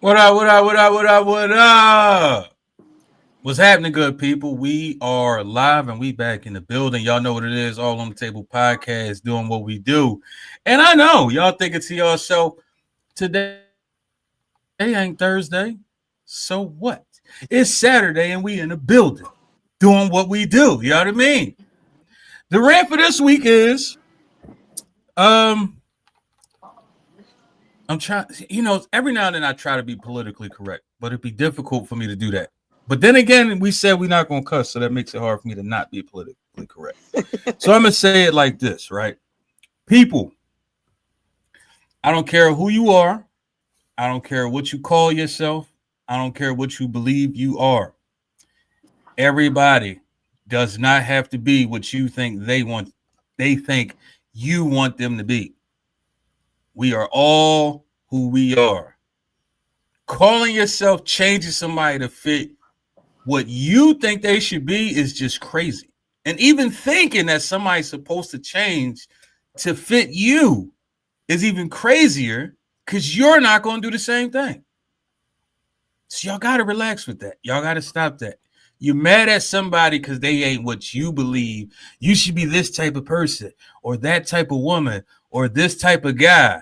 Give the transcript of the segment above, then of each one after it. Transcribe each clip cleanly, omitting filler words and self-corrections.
What up, what up, what up, what up, what up? What's happening, good people? We are live and we back in the building. Y'all know what it is, All on the Table podcast, doing what we do. And I know y'all thinking to yourself, today ain't Thursday. So what? It's Saturday and we in the building doing what we do. You know what I mean? The rant for this week is um I'm trying, every now and then I try to be politically correct, but it'd be difficult for me to do that. But then again, we said we're not going to cuss, so that makes it hard for me to not be politically correct. So I'm going to say it like this, right? People, I don't care who you are. I don't care what you call yourself. I don't care what you believe you are. Everybody does not have to be what you think they think you want them to be. We are all who we are. Calling yourself changing somebody to fit what you think they should be is just crazy. And even thinking that somebody's supposed to change to fit you is even crazier because you're not going to do the same thing. So y'all got to relax with that. Y'all got to stop that. You're mad at somebody because they ain't what you believe. You should be this type of person or that type of woman or this type of guy.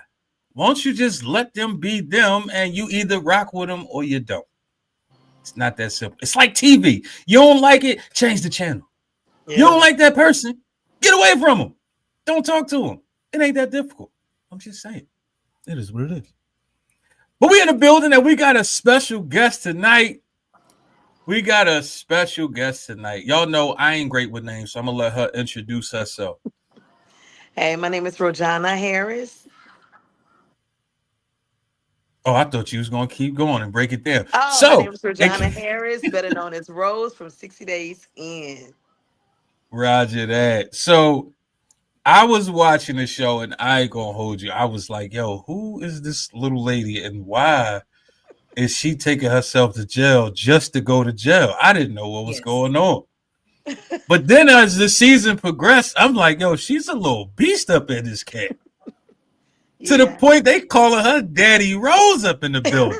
Won't you just let them be them and you either rock with them or you don't? It's not that simple. It's like TV. You don't like it, change the channel. You Yeah. don't like that person, get away from them. Don't talk to them. It ain't that difficult. I'm just saying. It is what it is. But we in the building and we got a special guest tonight. We got a special guest tonight. Y'all know I ain't great with names, so I'm gonna let her introduce herself. Hey, my name is Rojana Harris. Oh, I thought you was gonna keep going and break it down. Oh, my name So, is Rojana Harris, better known as Rose from 60 Days In. Roger that. So I was watching the show and I ain't gonna hold you. I was like, yo, who is this little lady and why is she taking herself to jail just to go to jail? I didn't know what was Yes. going on. But then as the season progressed, I'm like, yo, she's a little beast up in this cat. To the Yeah. point they calling her Daddy Rose up in the building.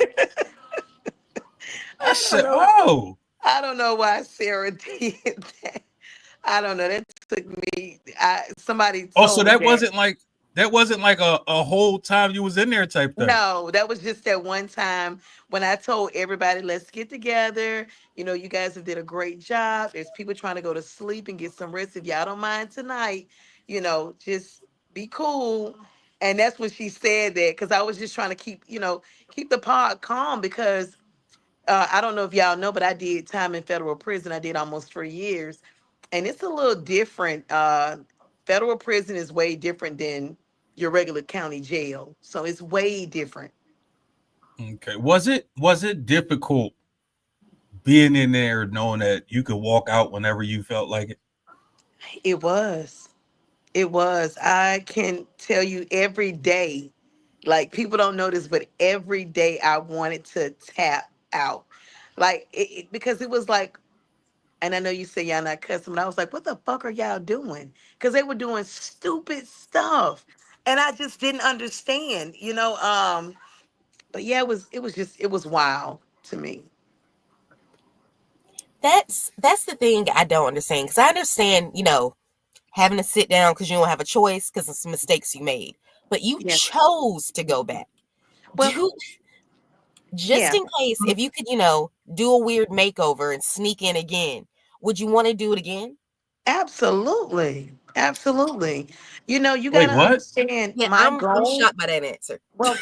I I don't said, know. oh. I don't know why Sarah did that. I don't know. That took me. Somebody Oh, so told me that. that wasn't like a whole time you was in there type thing. No, that was just that one time when I told everybody, let's get together. You guys have did a great job. There's people trying to go to sleep and get some rest. If y'all don't mind tonight, just be cool. And that's when she said that because I was just trying to keep the pod calm because I don't know if y'all know, but I did time in federal prison. I did almost 3 years, and it's a little different. Federal prison is way different than your regular county jail, so it's way different. Okay. Was it difficult being in there knowing that you could walk out whenever you felt like it? It was. It was. I can tell you every day, like people don't know this, but every day I wanted to tap out. Like because it was like, and I know you say y'all not cussing, but I was like, what the fuck are y'all doing? Because they were doing stupid stuff. And I just didn't understand, but yeah, it was wild to me. That's the thing I don't understand because I understand, having to sit down because you don't have a choice because of some mistakes you made, but you Yes. chose to go back. Well, Do just yeah. in case if you could, do a weird makeover and sneak in again, would you want to do it again? Absolutely. Absolutely. You Wait, gotta what? understand Yeah, my I'm goal. shocked by that answer. Well,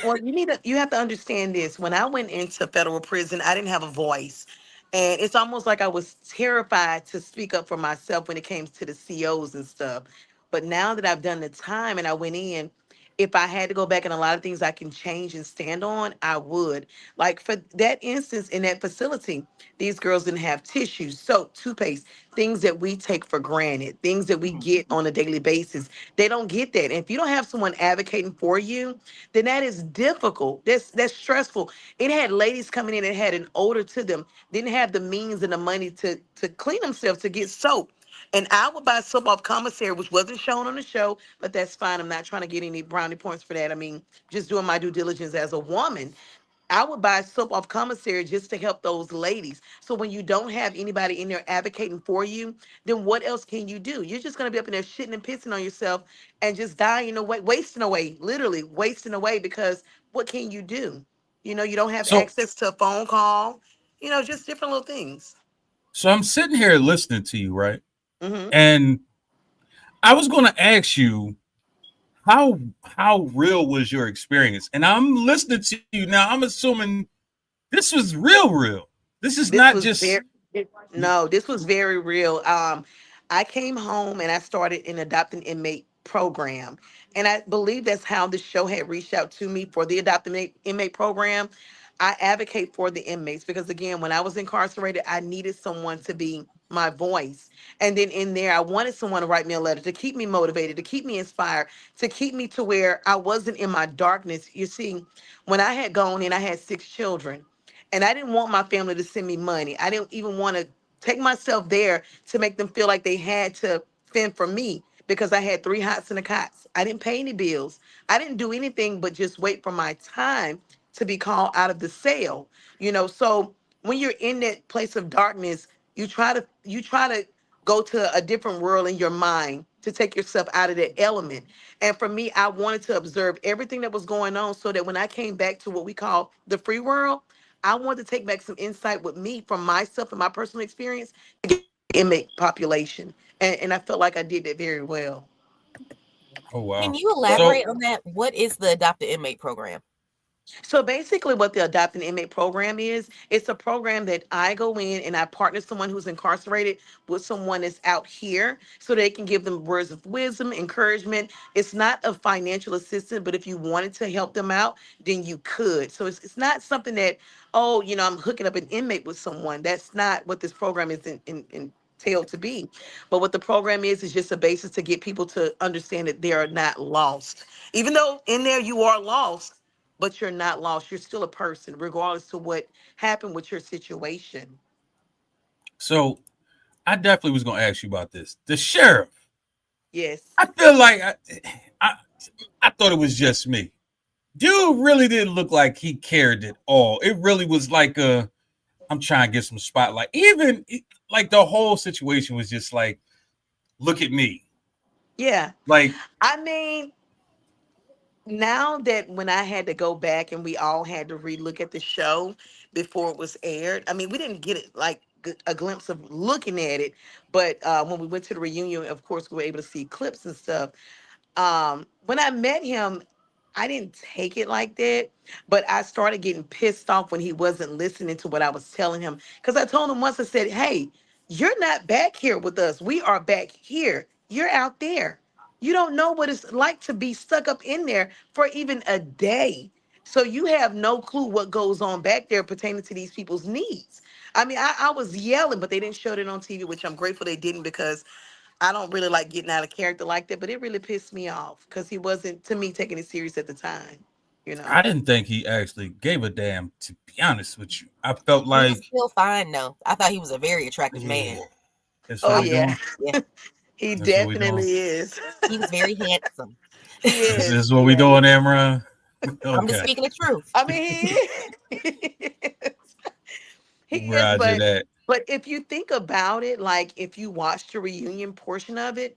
you have to understand this. When I went into federal prison, I didn't have a voice. And it's almost like I was terrified to speak up for myself when it came to the COs and stuff. But now that I've done the time and I went in, if I had to go back and a lot of things I can change and stand on, I would. Like for that instance in that facility, these girls didn't have tissues, soap, toothpaste, things that we take for granted, things that we get on a daily basis. They don't get that. And if you don't have someone advocating for you, then that is difficult. That's stressful. It had ladies coming in that had an odor to them, didn't have the means and the money to clean themselves to get soap. And I would buy soap off commissary, which wasn't shown on the show, but that's fine. I'm not trying to get any brownie points for that. I mean, just doing my due diligence as a woman. I would buy soap off commissary just to help those ladies. So when you don't have anybody in there advocating for you, then what else can you do? You're just gonna be up in there shitting and pissing on yourself and just dying away, wasting away, literally wasting away, because what can you do? You don't have So access to a phone call, just different little things. so I'm sitting here listening to you, right? Hmm. And I was going to ask you how real was your experience? And I'm listening to you now. I'm assuming this was real. This is This not was just very No, this was very real. I came home and I started an adopting inmate program, and I believe that's how the show had reached out to me for the adopting inmate program. I advocate for the inmates because, again, when I was incarcerated, I needed someone to be my voice, and then in there, I wanted someone to write me a letter to keep me motivated, to keep me inspired, to keep me to where I wasn't in my darkness. You see, when I had gone in, I had 6 children. And I didn't want my family to send me money. I didn't even want to take myself there to make them feel like they had to fend for me because I had 3 hots and a cots. I didn't pay any bills. I didn't do anything but just wait for my time to be called out of the cell. So when you're in that place of darkness, you try to go to a different world in your mind to take yourself out of that element. And for me, I wanted to observe everything that was going on so that when I came back to what we call the free world, I wanted to take back some insight with me from myself and my personal experience to get the inmate population. And I felt like I did that very well. oh Can wow. you So elaborate on that? What is the adopted inmate program? So basically, what the Adopting Inmate program is, it's a program that I go in and I partner someone who's incarcerated with someone that's out here so they can give them words of wisdom, encouragement. It's not a financial assistance, but if you wanted to help them out, then you could. So it's not something that, oh, I'm hooking up an inmate with someone. That's not what this program is entailed to be. But what the program is just a basis to get people to understand that they are not lost. Even though in there you are lost, but you're not lost. You're still a person, regardless to what happened with your situation. so I definitely was going to ask you about this. The sheriff. Yes. I feel like I I thought it was just me. Dude really didn't look like he cared at all. It really was like I'm trying to get some spotlight. Even like the whole situation was just like, look at me. Yeah. Like I mean, now that when I had to go back and we all had to relook at the show before it was aired, I mean, we didn't get it like a glimpse of looking at it, but when we went to the reunion, of course, we were able to see clips and stuff. When I met him, I didn't take it like that, but I started getting pissed off when he wasn't listening to what I was telling him. Because I told him once, I said, hey, you're not back here with us. We are back here. You're out there. You don't know what it's like to be stuck up in there for even a day. So you have no clue what goes on back there pertaining to these people's needs. I mean, I was yelling, but they didn't show it on TV, which I'm grateful they didn't because I don't really like getting out of character like that, but it really pissed me off because he wasn't, to me, taking it serious at the time, you I know. didn't think he actually gave a damn. To be honest with you, I felt He was like, still fine though. I thought he was a very attractive yeah, man. that's what Oh, we Um, yeah, doing. yeah, he That's what we doing. definitely is. he was very handsome. He This is. is what we Yeah. doing, Amron. I'm just Okay, speaking the truth. I mean, he is. He is, Roger that. but if you think about it, like if you watched the reunion portion of it,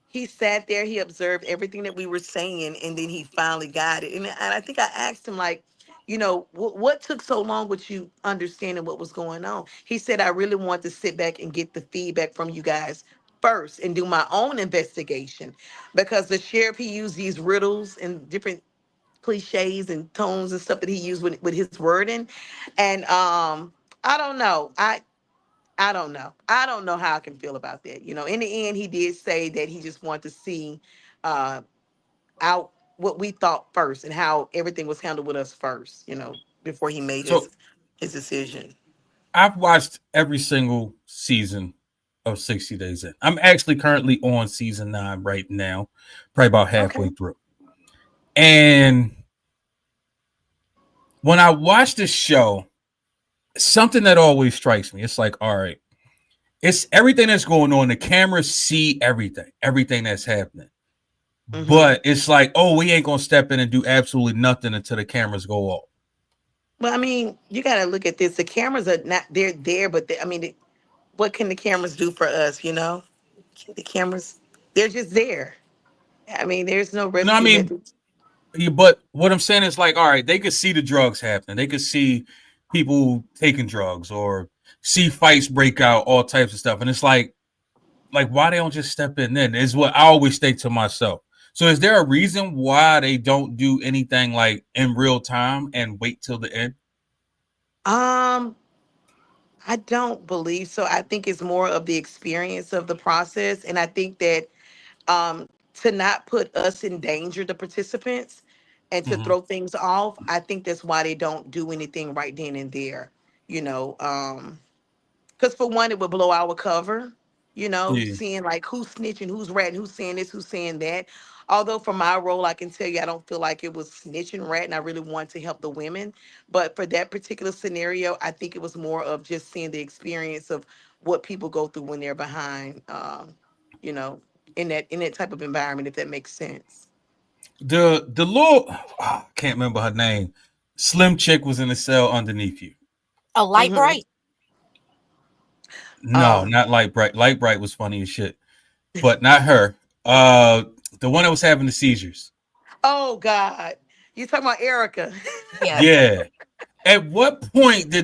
he sat there, he observed everything that we were saying, and then he finally got it. And I think I asked him, like, what took so long with you understanding what was going on? He said, I really want to sit back and get the feedback from you guys first and do my own investigation because the sheriff, he used these riddles and different cliches and tones and stuff that he used with his wording. And I don't know. I don't know. I don't know how I can feel about that. In the end, he did say that he just wanted to see uh, out what we thought first and how everything was handled with us first, before he made his So his decision. I've watched every single season of 60 Days In. I'm actually currently on season 9 right now, probably about halfway Okay. through. And when I watch this show, something that always strikes me, it's like, all right, it's everything that's going on. The cameras see everything that's happening. Hmm. But it's like, oh, we ain't gonna step in and do absolutely nothing until the cameras go off. Well, I mean, you got to look at this. The cameras are not, they're there, but I mean, what can the cameras do for us, you know? The cameras, they're just there. I mean, there's no No, I rescue mean, methods. but what I'm saying is like, all right, they could see the drugs happening. They could see people taking drugs or see fights break out, all types of stuff. And it's like why they don't just step in then is what I always say to myself. So is there a reason why they don't do anything like in real time and wait till the end? Um, I don't believe so. I think it's more of the experience of the process. And I think that to not put us in danger, the participants, and to Hmm. throw things off, I think that's why they don't do anything right then and there. You know, because for one, it would blow our cover, you know, Yeah. seeing like who's snitching, who's ratting, who's saying this, who's saying that. Although for my role, I can tell you I don't feel like it was snitching ratting. I really want to help the women. But for that particular scenario, I think it was more of just seeing the experience of what people go through when they're behind, you know, in that type of environment, if that makes sense. The little I can't remember her name. Slim chick was in the cell underneath you. A light Hmm. bright. No, Um, not Light Bright. Light Bright was funny as shit, but not her. Uh, the one that was having the seizures. oh God, you talking about Erica? Yeah. Yeah. At what point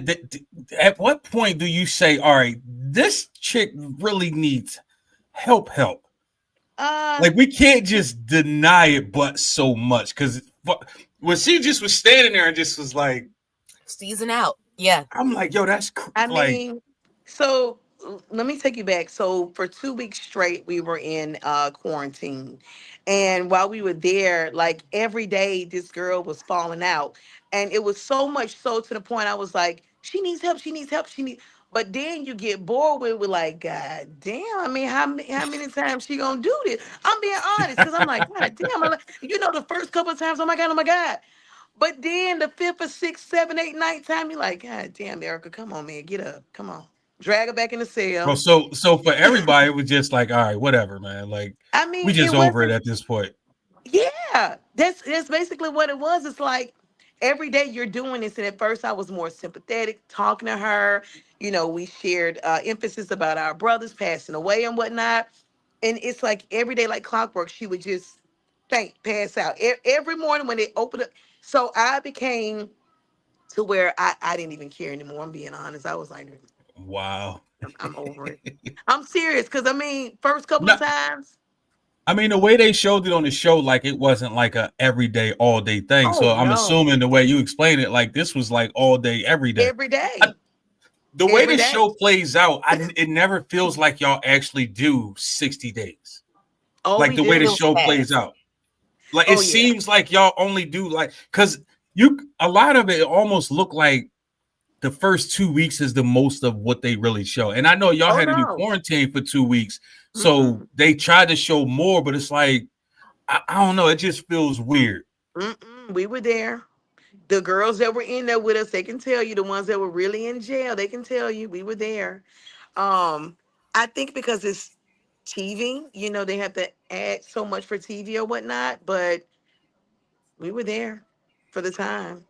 at what point do you say, all right, this chick really needs help? uh, Like we can't just deny it, but so much because when she just was standing there and just was like, Season out. Yeah. I'm like, yo, that's I like, mean, so let me take you back. So for 2 weeks straight, we were in quarantine. And while we were there, like every day, this girl was falling out. And it was so much so to the point I was like, she needs help, she needs help, she needs. But then you get bored with like, God damn, I mean, how many times she gonna do this? I'm being honest, because I'm like, God damn, I'm like, the first couple of times, oh my God. But then the fifth or sixth, seven, eight, ninth time, you're like, God damn, Erica, come on, man, get up, come on, drag her back in the bro. cell. So for everybody, it was just like, all right, whatever, man. Like I we mean, just it over it wasn't. at this point. Yeah, that's basically what it was. It's like every day you're doing this, and at first I was more sympathetic, talking to her. You know, we shared emphasis about our brothers passing away and whatnot, and it's like every day, like clockwork, she would just faint, pass out every morning when they opened up. So I became to where I didn't even care anymore. I'm being honest. I was like, Wow. I'm over it. I'm serious because I mean, first couple of No, times, I mean the way they showed it on the show, like it wasn't like a everyday, all day thing. oh So I'm no, assuming the way you explained it, like this was like all day, every day. every I, day, the way every the day. show plays out, it never feels like y'all actually do 60 days. Oh, Like we the way the do. Feels show plays fast. out. Like it Oh yeah. seems like y'all only do like because you a lot of it almost look like the first 2 weeks is the most of what they really show. And I know y'all Oh had to do no. quarantine for 2 weeks, so Mm-mm. they tried to show more, but it's like I don't know, it just feels weird. Mm-mm. We were there. The girls that were in there with us, they can tell you. The ones that were really in jail, they can tell you we were there. Um, I think because it's TV, they have to add so much for TV or whatnot, but we were there for the time.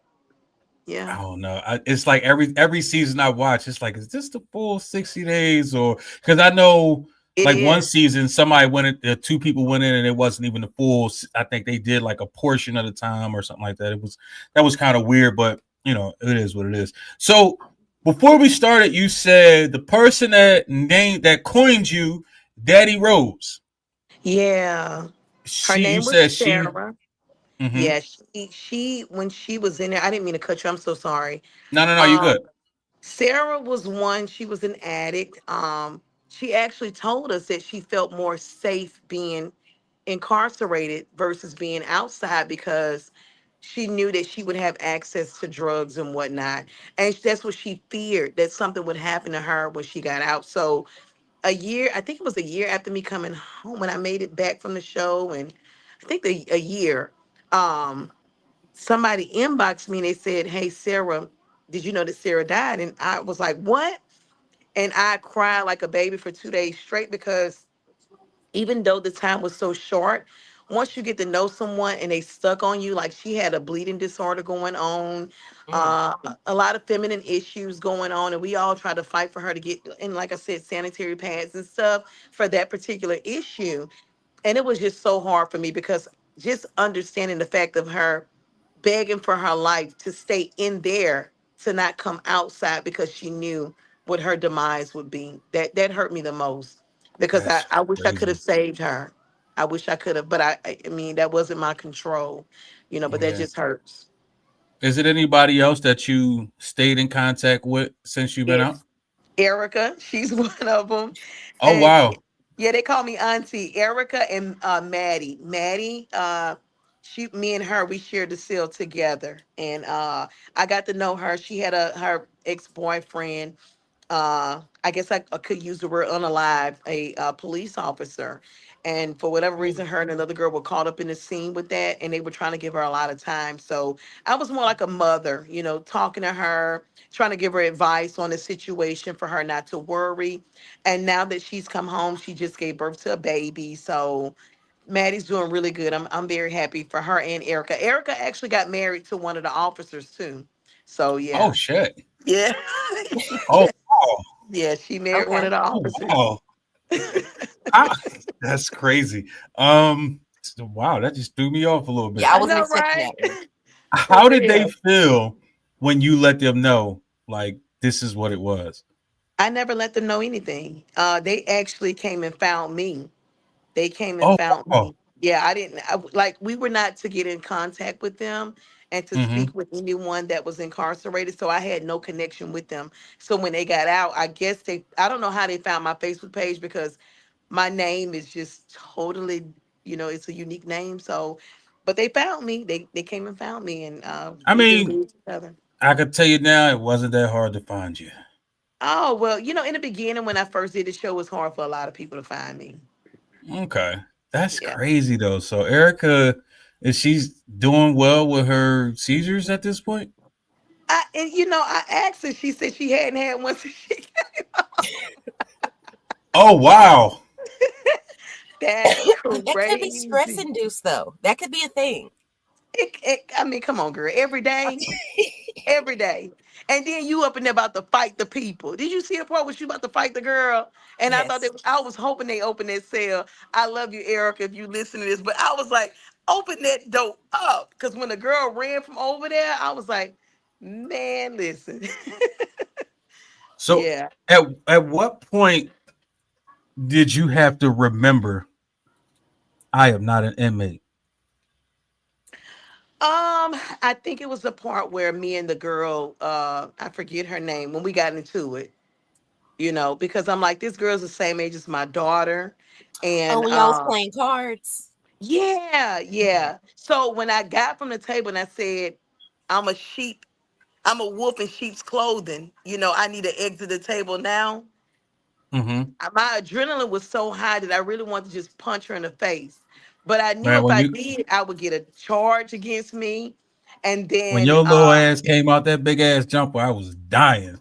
I Yeah, don't know. It's like every season I watch, it's like, is this the full 60 days? Or because I know it like one is. season somebody went in, two people went in and it wasn't even the full. I think they did like a portion of the time or something like that. That was kind of weird, but it is what it is. So before we started, you said the person that coined you Daddy Rose. Yeah. Her You name was said she. Sarah. Mm-hmm. Yeah, she when she was in there, I didn't mean to cut you. I'm so sorry. No, you Um, good. Sarah was one, she was an addict. She actually told us that she felt more safe being incarcerated versus being outside because she knew that she would have access to drugs and whatnot. And that's what she feared, that something would happen to her when she got out. So a year, I think it was a year after me coming home when I made it back from the show, and I think a year, um, somebody inboxed me and they said, "Hey Sarah, did you know that Sarah died?" And I was like, "What?" And I cried like a baby for 2 days straight because even though the time was so short, once you get to know someone and they stuck on you, like she had a bleeding disorder going on, Mm. a lot of feminine issues going on, and we all try to fight for her to get, and like I said, sanitary pads and stuff for that particular issue. And it was just so hard for me because just understanding the fact of her begging for her life to stay in there, to not come outside because she knew what her demise would be. That hurt me the most because I, That's I wish I could have crazy. saved her. I wish I could have, but I mean that wasn't my control, but that Yeah. just hurts. Is it anybody else that you stayed in contact with since you've been out? It's Erica. She's one of them. Oh And wow. yeah, they call me Auntie. Erica and Maddie. Maddie, me and her, we shared the cell together. And I got to know her. She had her ex-boyfriend, I guess I could use the word unalive, a police officer. And for whatever Mm. reason, her and another girl were caught up in the scene with that, and they were trying to give her a lot of time. So I was more like a mother, talking to her, trying to give her advice on the situation for her not to worry. And now that she's come home, she just gave birth to a baby. So Maddie's doing really good. I'm very happy for her and Erica. Erica actually got married to one of the officers too. So Oh yeah. shit. Yeah. Oh wow. Yeah, she married one Okay. of the Oh officers. wow. How- that's crazy. Wow, that just threw me off a little Yeah, I bit. I wasn't know, expecting right? that one. For How did they real. feel when you let them know, like, this is what it was? I never let them know anything. They actually came and found me. They came and Oh found wow. me. Yeah, like we were not to get in contact with them and to Mm-hmm. speak with anyone that was incarcerated. So I had no connection with them. So when they got out, I don't know how they found my Facebook page because my name is just totally, it's a unique name. So, but they found me. They came and found me, and I we've been mean, good together. I could tell you now, it wasn't that hard to find you. Oh, well, in the beginning when I first did the show, it was hard for a lot of people to find me. Okay. That's Yeah. crazy though. So Erica, is she's doing well with her seizures at this point? I asked her, she said she hadn't had one since she Oh wow. That's That could be stress crazy. induced, though. That could be a thing. I mean, come on, girl. Every day, every day. And then you up in there about to fight the people. Did you see the part where she about to fight the girl? And Yes. I was hoping they open that cell. I love you, Erica, if you listen to this. But I was like, open that door up. Because when the girl ran from over there, I was like, man, listen. So Yeah. at what point did you have to remember I am not an inmate? I think it was the part where me and the girl, I forget her name, when we got into it, because I'm like, this girl's the same age as my daughter. Oh, And when y'all was playing cards. yeah, Okay. yeah. So when I got from the table and I said, I'm a sheep, I'm a wolf in sheep's clothing, I need to exit the table now. Mm-hmm. My adrenaline was so high that I really wanted to just punch her in the face. But I knew Man, if I did, I would get a charge against me. And when then your little ass came out that big ass jumper, I was dying.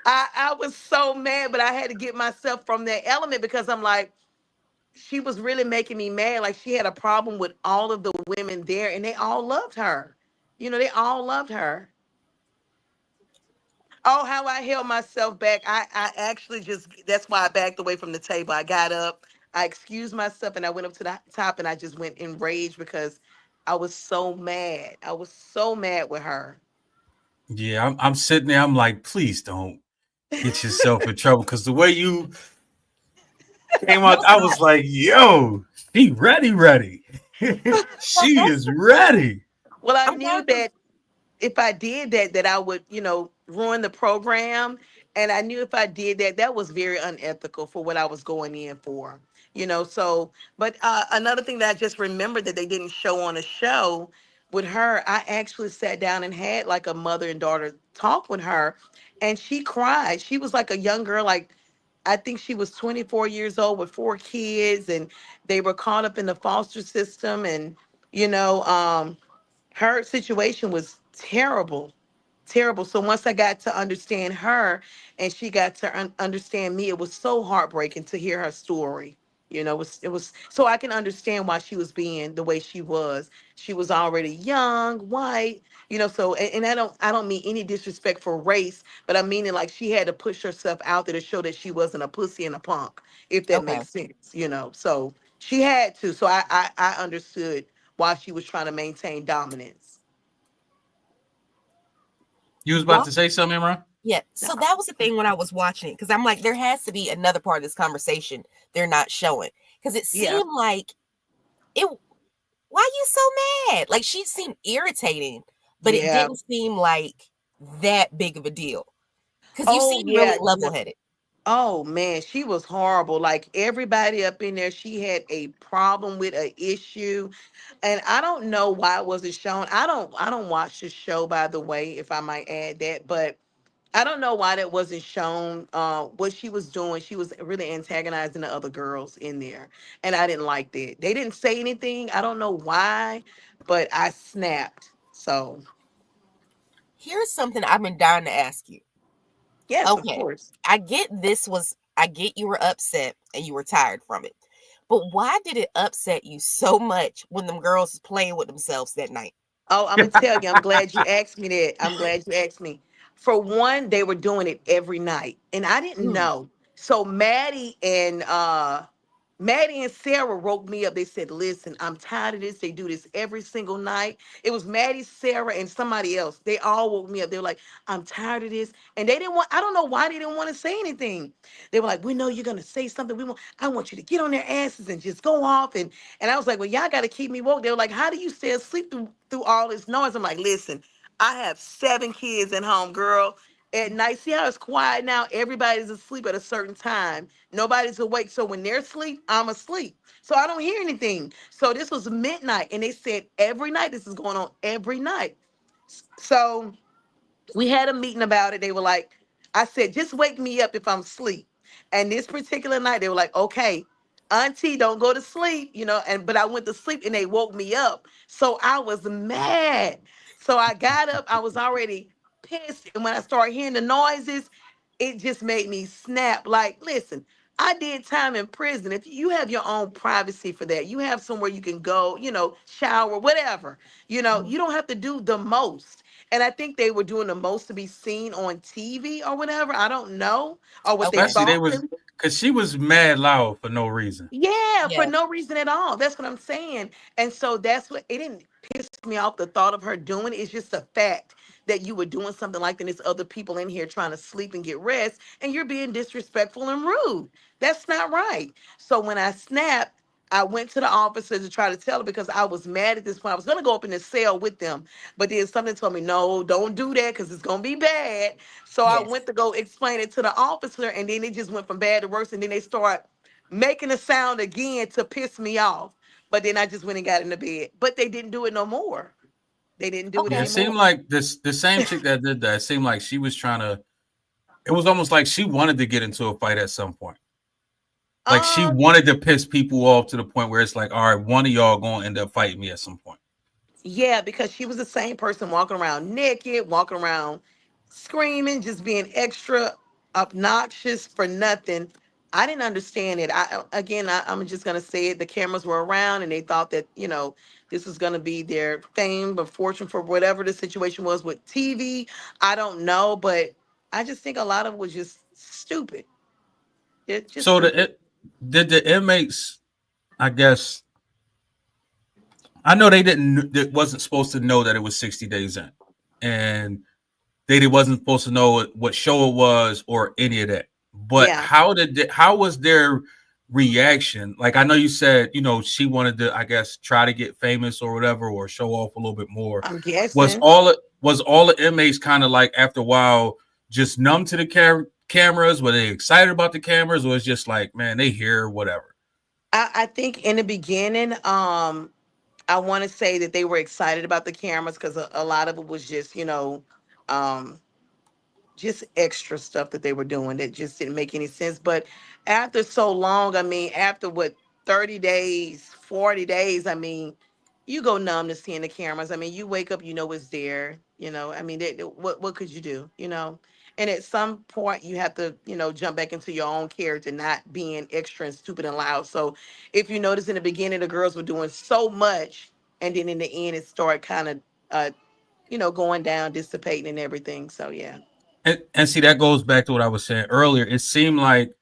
I was so mad, but I had to get myself from that element because I'm like, she was really making me mad. Like she had a problem with all of the women there, and they all loved her. They all loved her. Oh, how I held myself back. I actually just, that's why I backed away from the table. I got up, I excused myself, and I went up to the top and I just went enraged because I was so mad. I was so mad with her. Yeah, I'm sitting there. I'm like, please don't get yourself in trouble because the way you came out, No, I was like, yo, she ready, ready. well, She is ready. Well, I I'm knew glad you. that if I did that, that I would, ruin the program. And I knew if I did that, that was very unethical for what I was going in for. So, but another thing that I just remembered that they didn't show on a show with her, I actually sat down and had like a mother and daughter talk with her, and she cried. She was like a young girl, like I think she was 24 years old with 4 kids, and they were caught up in the foster system. And, you know, um, her situation was terrible, terrible. So once I got to understand her and she got to understand me, it was so heartbreaking to hear her story. It was so I can understand why she was being the way she was. She was already young, white, so and I don't mean any disrespect for race, but I mean it like she had to push herself out there to show that she wasn't a pussy and a punk, if that Okay. makes sense. So she had to. So I understood why she was trying to maintain dominance. You was about Well, to say something, Imran? yeah. So that was the thing when I was watching it, because I'm like, there has to be another part of this conversation they're not showing. Because it Yeah. seemed like it. Why you so mad? Like she seemed irritating, but it Yeah. didn't seem like that big of a deal. Because you Oh seem really yeah. level headed. Oh man, she was horrible. Like everybody up in there, she had a problem with an issue. And I don't know why it wasn't shown. I don't watch the show, by the way, if I might add that, but I don't know why that wasn't shown. What she was doing, she was really antagonizing the other girls in there. And I didn't like that. They didn't say anything. I don't know why, but I snapped. So Here's something I've been dying to ask you. yes, of Okay, course. I get you were upset and you were tired from it. But why did it upset you so much when them girls was playing with themselves that night? Oh, I'm gonna tell you, I'm glad you asked me that. I'm glad you asked me. For one, they were doing it every night, and I didn't Mm, know. So Maddie and Sarah woke me up. They said, "Listen, I'm tired of this. They do this every single night." It was Maddie, Sarah, and somebody else. They all woke me up. They were like, "I'm tired of this," and they didn't want. I don't know why they didn't want to say anything. They were like, "We know you're gonna say something. I want you to get on their asses and just go off." And I was like, "Well, y'all got to keep me woke." They were like, "How do you stay asleep through all this noise?" I'm like, "Listen, I have 7 kids at home, girl. At night, see how it's quiet now? Everybody's asleep at a certain time. Nobody's awake. So when they're asleep, I'm asleep. So I don't hear anything." So this was midnight, and they said every night this is going on every night. So we had a meeting about it. They were like, I said, "Just wake me up if I'm asleep." And this particular night, they were like, "Okay, Auntie, don't go to sleep. And but I went to sleep and they woke me up. So I was mad. So I got up. I was already pissed. And when I started hearing the noises, it just made me snap. Like, listen, I did time in prison. If you have your own privacy for that, you have somewhere you can go, shower, whatever. mhm. You don't have to do the most. And I think they were doing the most to be seen on TV or whatever. I don't know. Or what they Okay. Especially they thought. was because she was mad loud for no reason. Yeah, for Yeah. no reason at all. That's what I'm saying. And so that's what it didn't piss me off the thought of her doing it. It's just a fact that you were doing something like that. And there's other people in here trying to sleep and get rest, and you're being disrespectful and rude. That's not right. So when I snapped, I went to the officer to try to tell her because I was mad at this point. I was gonna go up in the cell with them, but then something told me, no, don't do that because it's gonna be bad. So I Yes. went to go explain it to the officer, and then it just went from bad to worse. And then they start making a sound again to piss me off. But then I just went and got in the bed. But they didn't do it no more. They didn't do it Yeah, Okay. it seemed anymore. like this the same chick that did that. It seemed like she was trying to. It was almost like she wanted to get into a fight at some point. Like she Um, wanted to piss people off to the point where it's like, all right, one of y'all gonna end up fighting me at some point. Yeah, because she was the same person walking around naked, walking around screaming, just being extra obnoxious for nothing. I didn't understand it. I'm just gonna say it. The cameras were around, and they thought that this was gonna be their fame or fortune for whatever the situation was with TV. I don't know, but I just think a lot of it was just stupid. It's just So stupid. did the inmates, I guess, I know they didn't, they wasn't supposed to know that it was 60 days in, and they wasn't supposed to know what show it was or any of that. But Yeah, how was their reaction? Like I know you said, she wanted to, I guess, try to get famous or whatever, or show off a little bit more. I'm Was guessing. all was all the inmates kind of like after a while just numb to the cameras? Were they excited about the cameras, or it's just like, man, they hear whatever? I think in the beginning, I want to say that they were excited about the cameras because a lot of it was um, just extra stuff that they were doing that just didn't make any sense. But after so long, I mean, after what, 30 days, 40 days, I mean, you go numb to seeing the cameras. I mean, you wake up, it's there. I mean, what could you do? And at some point, you have to, jump back into your own character, not being extra and stupid and loud. So if you notice in the beginning, the girls were doing so much, and then in the end, it started kind of, going down, dissipating and everything. So yeah. And see, that goes back to what I was saying earlier. It seemed like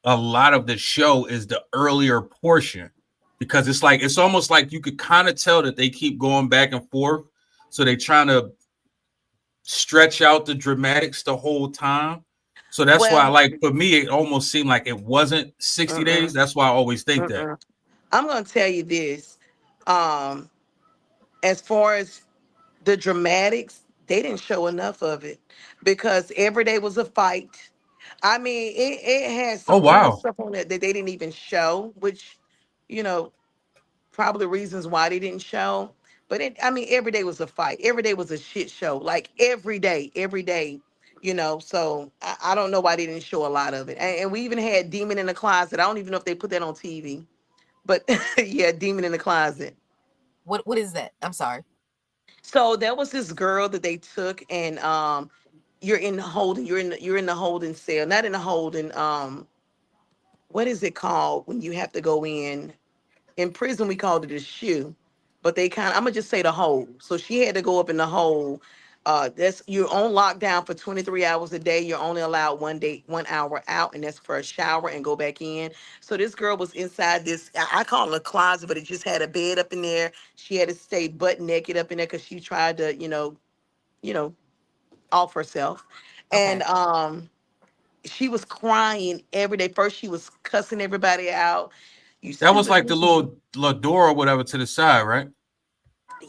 a lot of the show is the earlier portion because it's almost like you could kind of tell that they keep going back and forth. So they're trying to stretch out the dramatics the whole time. So that's why, Well, like, for me, it almost seemed like it wasn't 60 days. mm-mm, That's why I always think that. mm-mm. I'm going to tell you this. Um, as far as the dramatics, they didn't show enough of it because every day was a fight. I mean, it had Oh, some real wow. stuff on it that they didn't even show, which, you know, probably reasons why they didn't show. But I mean, every day was a fight. Every day was a shit show. Like every day, So I don't know why they didn't show a lot of it. And we even had Demon in the Closet. I don't even know if they put that on TV. But yeah, Demon in the Closet. What is that? I'm sorry. So there was this girl that they took, and you're in the holding cell, not in the holding. What is it called when you have to go in prison? We called it a shoe, but they kind of, I'm gonna just say the hole. So she had to go up in the hole. That's You're on lockdown for 23 hours a day. You're only allowed 1 hour out, and that's for a shower and go back in. So this girl was inside this, I call it a closet, but it just had a bed up in there. She had to stay butt naked up in there because she tried to, you know, off herself. And Okay. she was crying every day. First, she was cussing everybody out. You That was stupid like the bitch. little door or whatever to the side, right?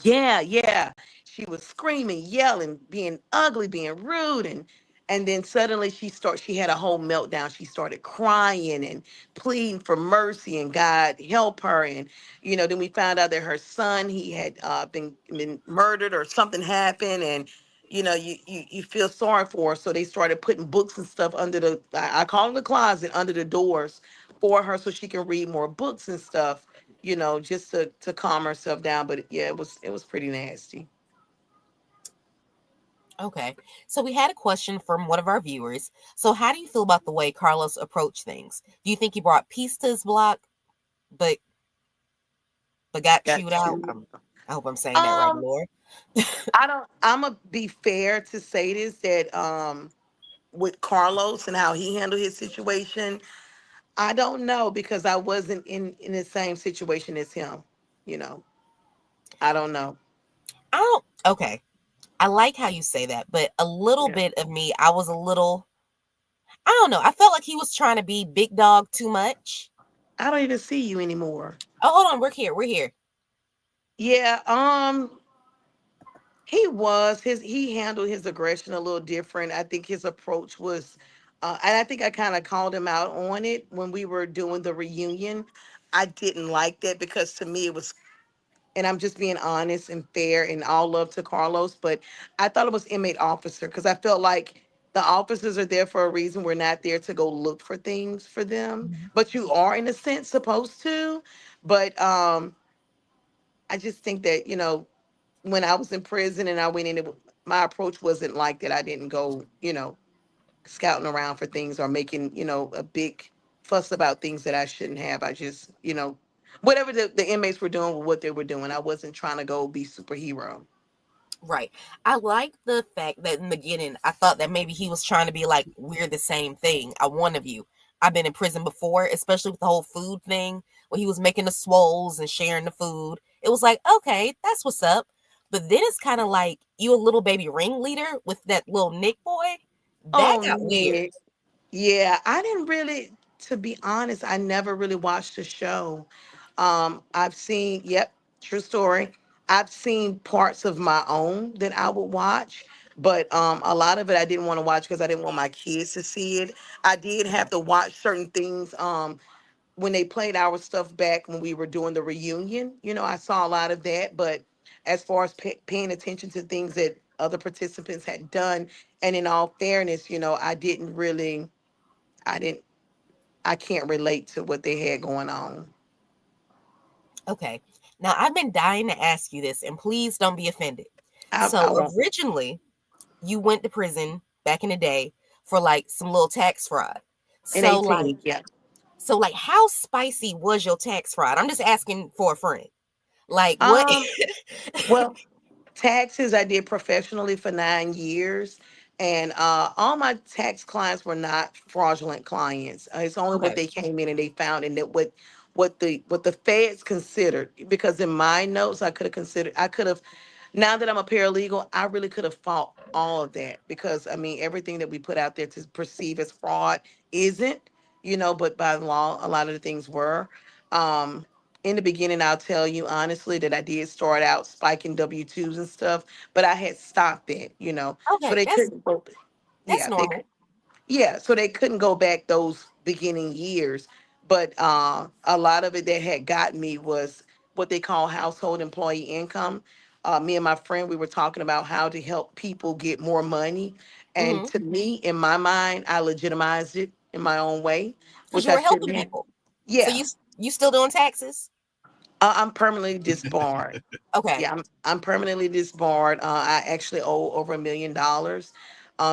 Yeah, yeah. She was screaming, yelling, being ugly, being rude, and then suddenly she had a whole meltdown. She started crying and pleading for mercy and God help her. And then we found out that her son, he had been murdered or something happened, and you feel sorry for her. So they started putting books and stuff under I call it the closet, under the doors for her so she can read more books and stuff, just to calm herself down. But yeah, it was pretty nasty. Okay. So we had a question from one of our viewers. So how do you feel about the way Carlos approached things? Do you think he brought peace to his block, but got Got chewed out? you. I hope I'm saying that right, Um, Lord. I'm gonna be fair to say this, that with Carlos and how he handled his situation, I don't know because I wasn't in the same situation as him. You know, I don't know. I don't. Okay. I like how you say that, but a little Yeah, bit of me, I was a little. I don't know. I felt like he was trying to be big dog too much. I don't even see you anymore. Oh, hold on. We're here. We're here. Yeah, he handled his aggression a little different. I think his approach was, and I think I kind of called him out on it when we were doing the reunion. I didn't like that because to me it was, and I'm just being honest and fair and all love to Carlos, but I thought it was inmate officer because I felt like the officers are there for a reason. We're not there to go look for things for them, Mhm. but you are in a sense supposed to. But I just think that when I was in prison and I went in, my approach wasn't like that. I didn't go, scouting around for things or making, a big fuss about things that I shouldn't have. I just, whatever the inmates were doing with what they were doing. I wasn't trying to go be superhero. Right. I like the fact that in the beginning, I thought that maybe he was trying to be like, we're the same thing. I one of you. I've been in prison before, especially with the whole food thing, when he was making the swoles and sharing the food. It was like, okay, that's what's up. But then it's kind of like you a little baby ringleader with that little Nick boy. That Oh, got weird. Nick. Yeah, I didn't really, to be honest, I never really watched the show. I've seen, yep, true story. I've seen parts of my own that I would watch, but a lot of it I didn't want to watch because I didn't want my kids to see it. I did have to watch certain things when they played our stuff back when we were doing the reunion. I saw a lot of that, but as far as paying attention to things that other participants had done, and in all fairness, I didn't, I can't relate to what they had going on. Okay. Now, I've been dying to ask you this, and please don't be offended. I So, won't. originally, you went to prison back in the day for like some little tax fraud. In So like 18, yeah. so like how spicy was your tax fraud? I'm just asking for a friend. Like what Um, well, taxes I did professionally for 9 years. And all my tax clients were not fraudulent clients. It's only what Okay. they came in and they found, and that what the feds considered. Because in my notes, I could have, now that I'm a paralegal, I really could have fought all of that, because I mean everything that we put out there to perceive as fraud isn't, but by law a lot of the things were. Um, in the beginning, I'll tell you honestly that I did start out spiking W-2s and stuff, but I had stopped it. So Okay, they that's couldn't, that's yeah, they normal. yeah, so they couldn't go back those beginning years. But a lot of it that had gotten me was what they call household employee income. Me and my friend, we were talking about how to help people get more money. And Mm-hmm. to me, in my mind, I legitimized it in my own way, Because which you I were shouldn't helping have. people. So Yeah, you still doing taxes? I'm permanently disbarred. Okay. Yeah, I'm permanently disbarred. I actually owe over $1 million.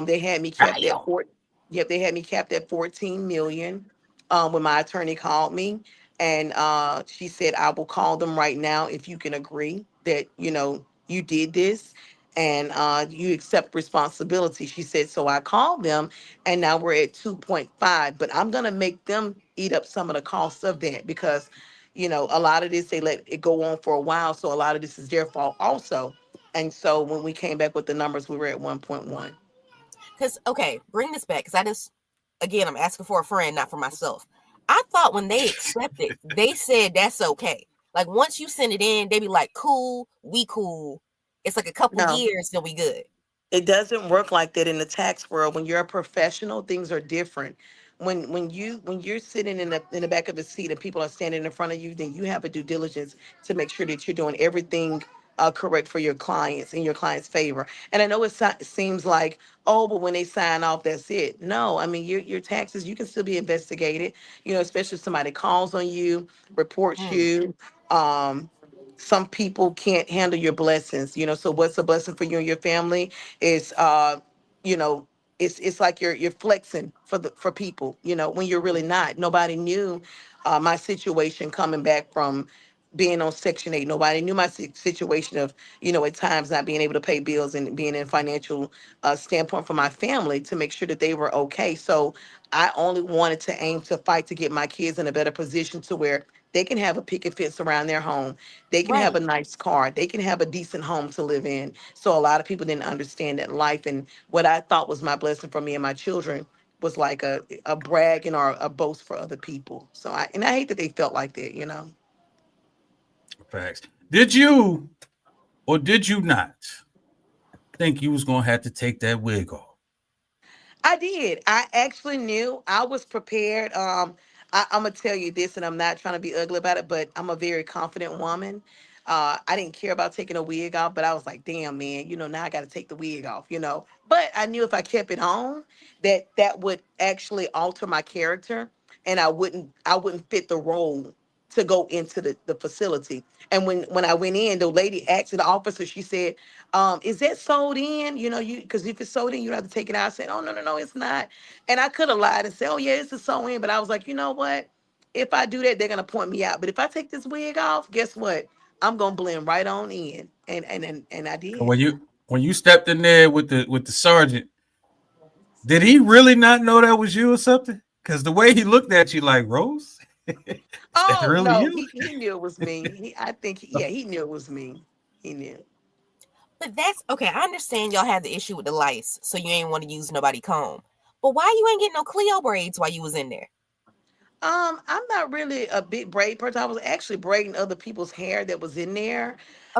They had me capped Damn. at four. Yep, they had me capped at 14 million. When my attorney called me, and she said, "I will call them right now if you can agree that you did this, and you accept responsibility." She said, so I called them, and now we're at 2.5. But I'm gonna make them eat up some of the costs of that, because a lot of this they let it go on for a while, so a lot of this is their fault also. And so when we came back with the numbers, we were at 1.1. Because okay, bring this back. Because I just again, I'm asking for a friend, not for myself. I thought when they accepted, they said that's okay. Like once you send it in, they be like, "Cool, we cool." It's like a couple No, years, then we good. it doesn't work like that in the tax world. When you're a professional, things are different. When you're sitting in the back of the seat and people are standing in front of you, then you have a due diligence to make sure that you're doing everything correct for your clients, in your clients' favor. And I know it seems like, oh, but when they sign off, that's it. No, I mean your taxes, you can still be investigated. Especially if somebody calls on you, reports Mm, you. Um, some people can't handle your blessings. So what's a blessing for you and your family? Is you know it's like you're flexing for people, when you're really not. Nobody knew my situation coming back from being on Section 8. Nobody knew my situation of, at times not being able to pay bills and being in financial standpoint for my family, to make sure that they were okay. So I only wanted to aim to fight to get my kids in a better position, to where they can have a picket fence around their home. They can have right. a nice car. They can have a decent home to live in. So a lot of people didn't understand that life, and what I thought was my blessing for me and my children was like a bragging or a boast for other people. So I hate that they felt like that. Facts. Did you or did you not think you was gonna have to take that wig off? I did. I actually knew. I was prepared. I'm gonna tell you this, and I'm not trying to be ugly about it, but I'm a very confident woman. I didn't care about taking a wig off, but I was like, damn, man, now I got to take the wig off. But I knew if I kept it on, that would actually alter my character, and I wouldn't fit the role to go into the facility. And when I went in, the lady asked the officer, she said, is that sold in? Because if it's sold in, you have to take it out. I said, oh, no, no, no, it's not. And I could have lied and said, oh, yeah, it's a sold in. But I was like, you know what? If I do that, they're going to point me out. But if I take this wig off, guess what? I'm going to blend right on in. And I did. When you stepped in there with the sergeant, did he really not know that was you or something? Because the way he looked at you, like, Rose, is that Oh, really no, you? he knew it was me. I think, yeah, he knew it was me. He knew. But that's okay. I understand y'all had the issue with the lice, so you ain't want to use nobody comb. But why you ain't getting no Cleo braids while you was in there? I'm not really a big braid person. I was actually braiding other people's hair that was in there.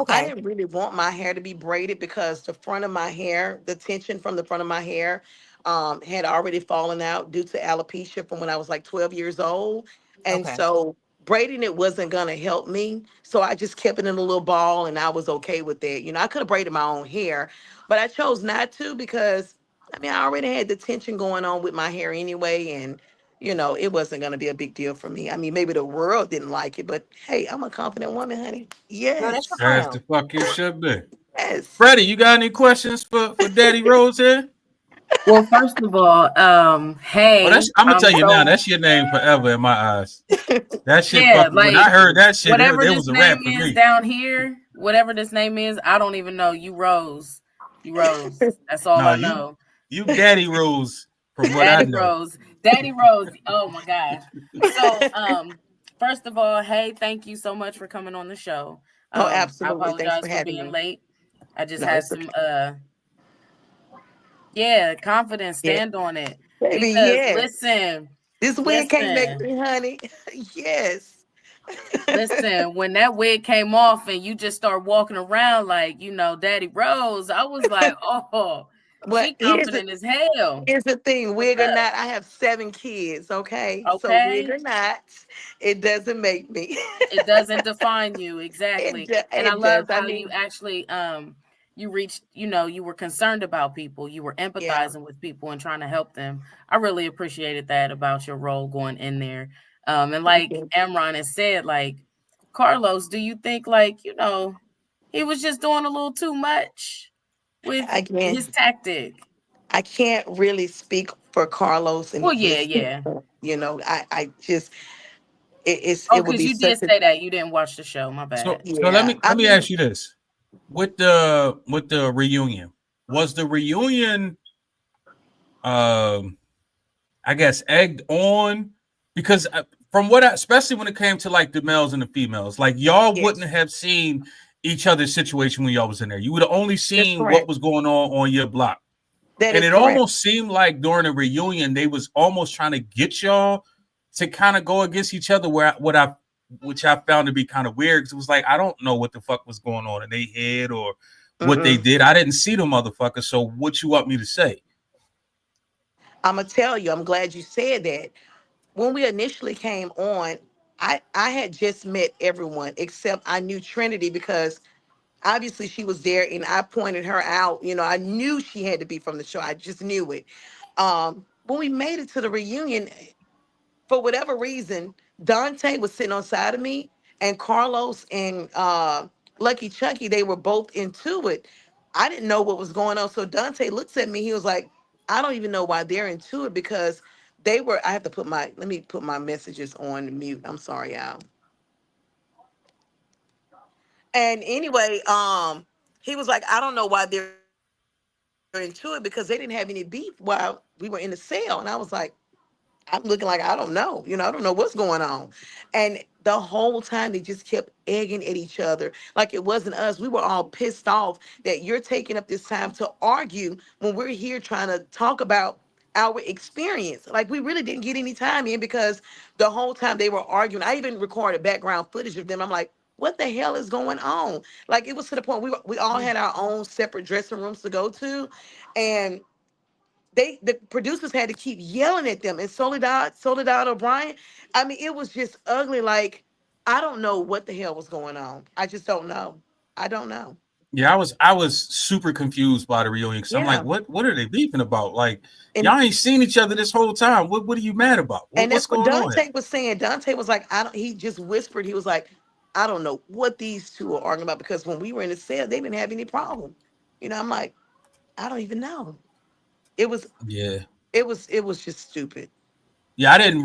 I Okay. didn't really want my hair to be braided, because the front of my hair, the tension from the front of my hair, had already fallen out due to alopecia from when I was like 12 years old. And Okay. so braiding it wasn't gonna help me. So I just kept it in a little ball, and I was okay with that. I could have braided my own hair, but I chose not to, because I mean I already had the tension going on with my hair anyway, and it wasn't going to be a big deal for me. I mean, maybe the world didn't like it, but hey, I'm a confident woman, honey. No, that's your Yes. As crown. the fuck you should be. Yes. Freddie, you got any questions for Daddy Rose here? Well, first of all, Oh, hey, I'm gonna I'm tell you now. so That's your name forever in my eyes. That shit yeah, fucking. When like I heard that shit, whatever it this was a name rap for is me. down here, whatever this name is, I don't even know. You Rose. You Rose. That's all No, I know. you Daddy Rose, from what I Daddy know. Rose. Daddy Rose. Oh my gosh. So first of all, hey, thank you so much for coming on the show. Oh, I absolutely. Thanks for apologize for having being me. late. I just No, had it's some okay. yeah, confidence, Yeah, stand on it. baby. Because Yes. This wig can't make listen, me, honey. Yes. listen, when that wig came off and you just start walking around like, Daddy Rose, I was like, oh, But she confident as hell. here's the thing, What's wig or up? not, I have 7 kids, okay? So wig Okay. or not, it doesn't make me. It doesn't define you exactly. And I It love does. I how you mean, actually you reached, you were concerned about people, you were yeah, empathizing with people and trying to help them. I really appreciated that about your role going in there. And thank like you. Amron has said, like, Carlos, do you think, like, he was just doing a little too much with his Again, tactic? I can't really speak for Carlos and Well, yeah, his, yeah. I just Oh, it would because be you such did a say that you didn't watch the show. My bad. So let yeah. me I let me mean, ask you this: with the reunion, was the reunion um I guess egged on? Because from what especially when it came to like the males and the females, like y'all wouldn't yes, have seen each other's situation when y'all was in there. You would have only that's seen what correct. was going on your block. That And is it correct. almost seemed like during the reunion they was almost trying to get y'all to kind of go against each other, which I found to be kind of weird, because it was like I don't know what the fuck was going on in their head or what they Mm-mm. did. I didn't see the motherfucker. So what you want me to say? I'm gonna tell you. I'm glad you said that. When we initially came on, I had just met everyone except I knew Trinity because obviously she was there and I pointed her out. I knew she had to be from the show. I just knew it. When we made it to the reunion, for whatever reason, Dante was sitting on side of me, and Carlos and Lucky Chucky, they were both into it. I didn't know what was going on. So Dante looks at me, he was like, I don't even know why they're into it because they were, I have to let me put my messages on mute. I'm sorry, y'all. And anyway, he was like, I don't know why they're into it because they didn't have any beef while we were in the cell. And I was like, I'm looking like I don't know. I don't know what's going on. And the whole time they just kept egging at each other. Like it wasn't us. We were all pissed off that you're taking up this time to argue when we're here trying to talk about our experience. Like we really didn't get any time in because the whole time they were arguing. I even recorded background footage of them. I'm like, what the hell is going on? Like it was to the point we all had our own separate dressing rooms to go to. And the producers had to keep yelling at them, and Soledad O'Brien. I mean, it was just ugly. Like I don't know what the hell was going on. I just don't know. I don't know. Yeah, I was super confused by the reunion because I'm like, Yeah, what are they beefing about? Like, and y'all ain't seen each other this whole time. What are you mad about? What's that's what going on here? Dante was saying. Dante was like, I don't. He just whispered. He was like, I don't know what these two are arguing about because when we were in the cell, they didn't have any problem. I'm like, I don't even know. It was Yeah. it was just stupid. Yeah, I didn't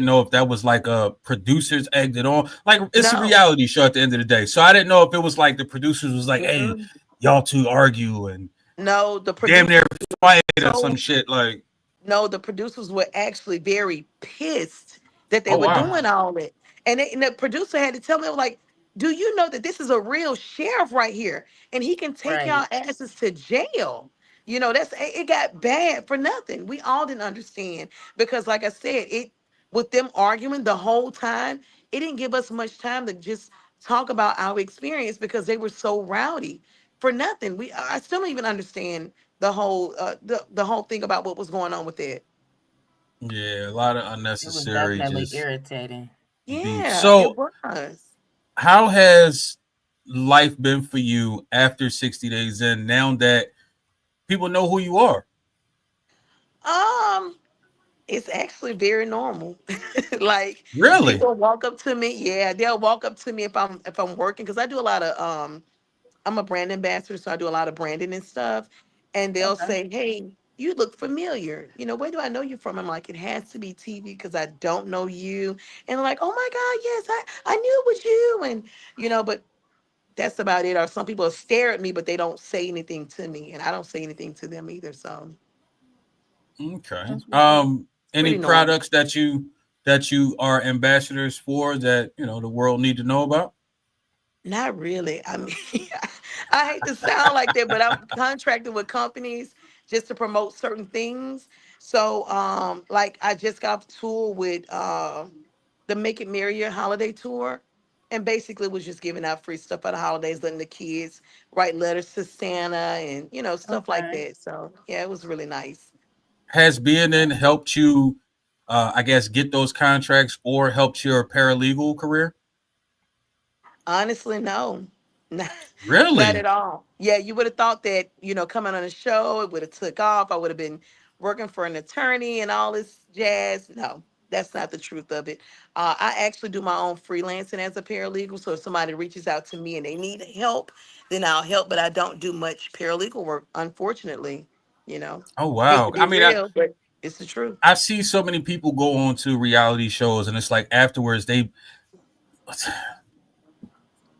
know if that was like producers egged it on. Like it's a No. reality show at the end of the day. So I didn't know if it was like the producers was like, hey, Mm-mm. y'all two argue and No, the damn near producers fight or some so shit. Like, no, the producers were actually very pissed that they oh were wow. doing all that. And the producer had to tell me, like, do you know that this is a real sheriff right here? And he can take y'all Right. asses to jail. It got bad for nothing. We all didn't understand because, like I said, with them arguing the whole time, it didn't give us much time to just talk about our experience because they were so rowdy for nothing. I still don't even understand the whole thing about what was going on with it. Yeah, a lot of It was unnecessary definitely just irritating. beef. Yeah, it So was. how has life been for you after 60 days in, now that people know who you are? Um, it's actually very normal. Like Really? people walk up to me. Yeah, they'll walk up to me if I'm working because I do a lot of I'm a brand ambassador, so I do a lot of branding and stuff. And they'll Okay. say, "Hey, you look familiar. Where do I know you from? I'm like, it has to be TV because I don't know you. And they're like, oh my God, yes, I knew it was you. And, but that's about it. Or some people stare at me, but they don't say anything to me. And I don't say anything to them either. So Okay. That's what's up. Any pretty normal. products that you are ambassadors for that the world need to know about? Not really. I mean, I hate to sound like that, but I'm contracted with companies just to promote certain things. So, like I just got off tour with the Make It Merrier holiday tour, and basically was just giving out free stuff for the holidays, letting the kids write letters to Santa and stuff like Okay. that. So yeah, it was really nice. Has BNN helped you, I guess, get those contracts or helped your paralegal career? Honestly, no. Not, not Really? at all. Yeah, you would have thought that, coming on a show, it would have took off. I would have been working for an attorney and all this jazz. No, that's not the truth of it. I actually do my own freelancing as a paralegal. So if somebody reaches out to me and they need help, then I'll help. But I don't do much paralegal work, unfortunately. You know, Oh Hate wow. to I be mean, I real, but it's the truth. I see so many people go on to reality shows and it's like afterwards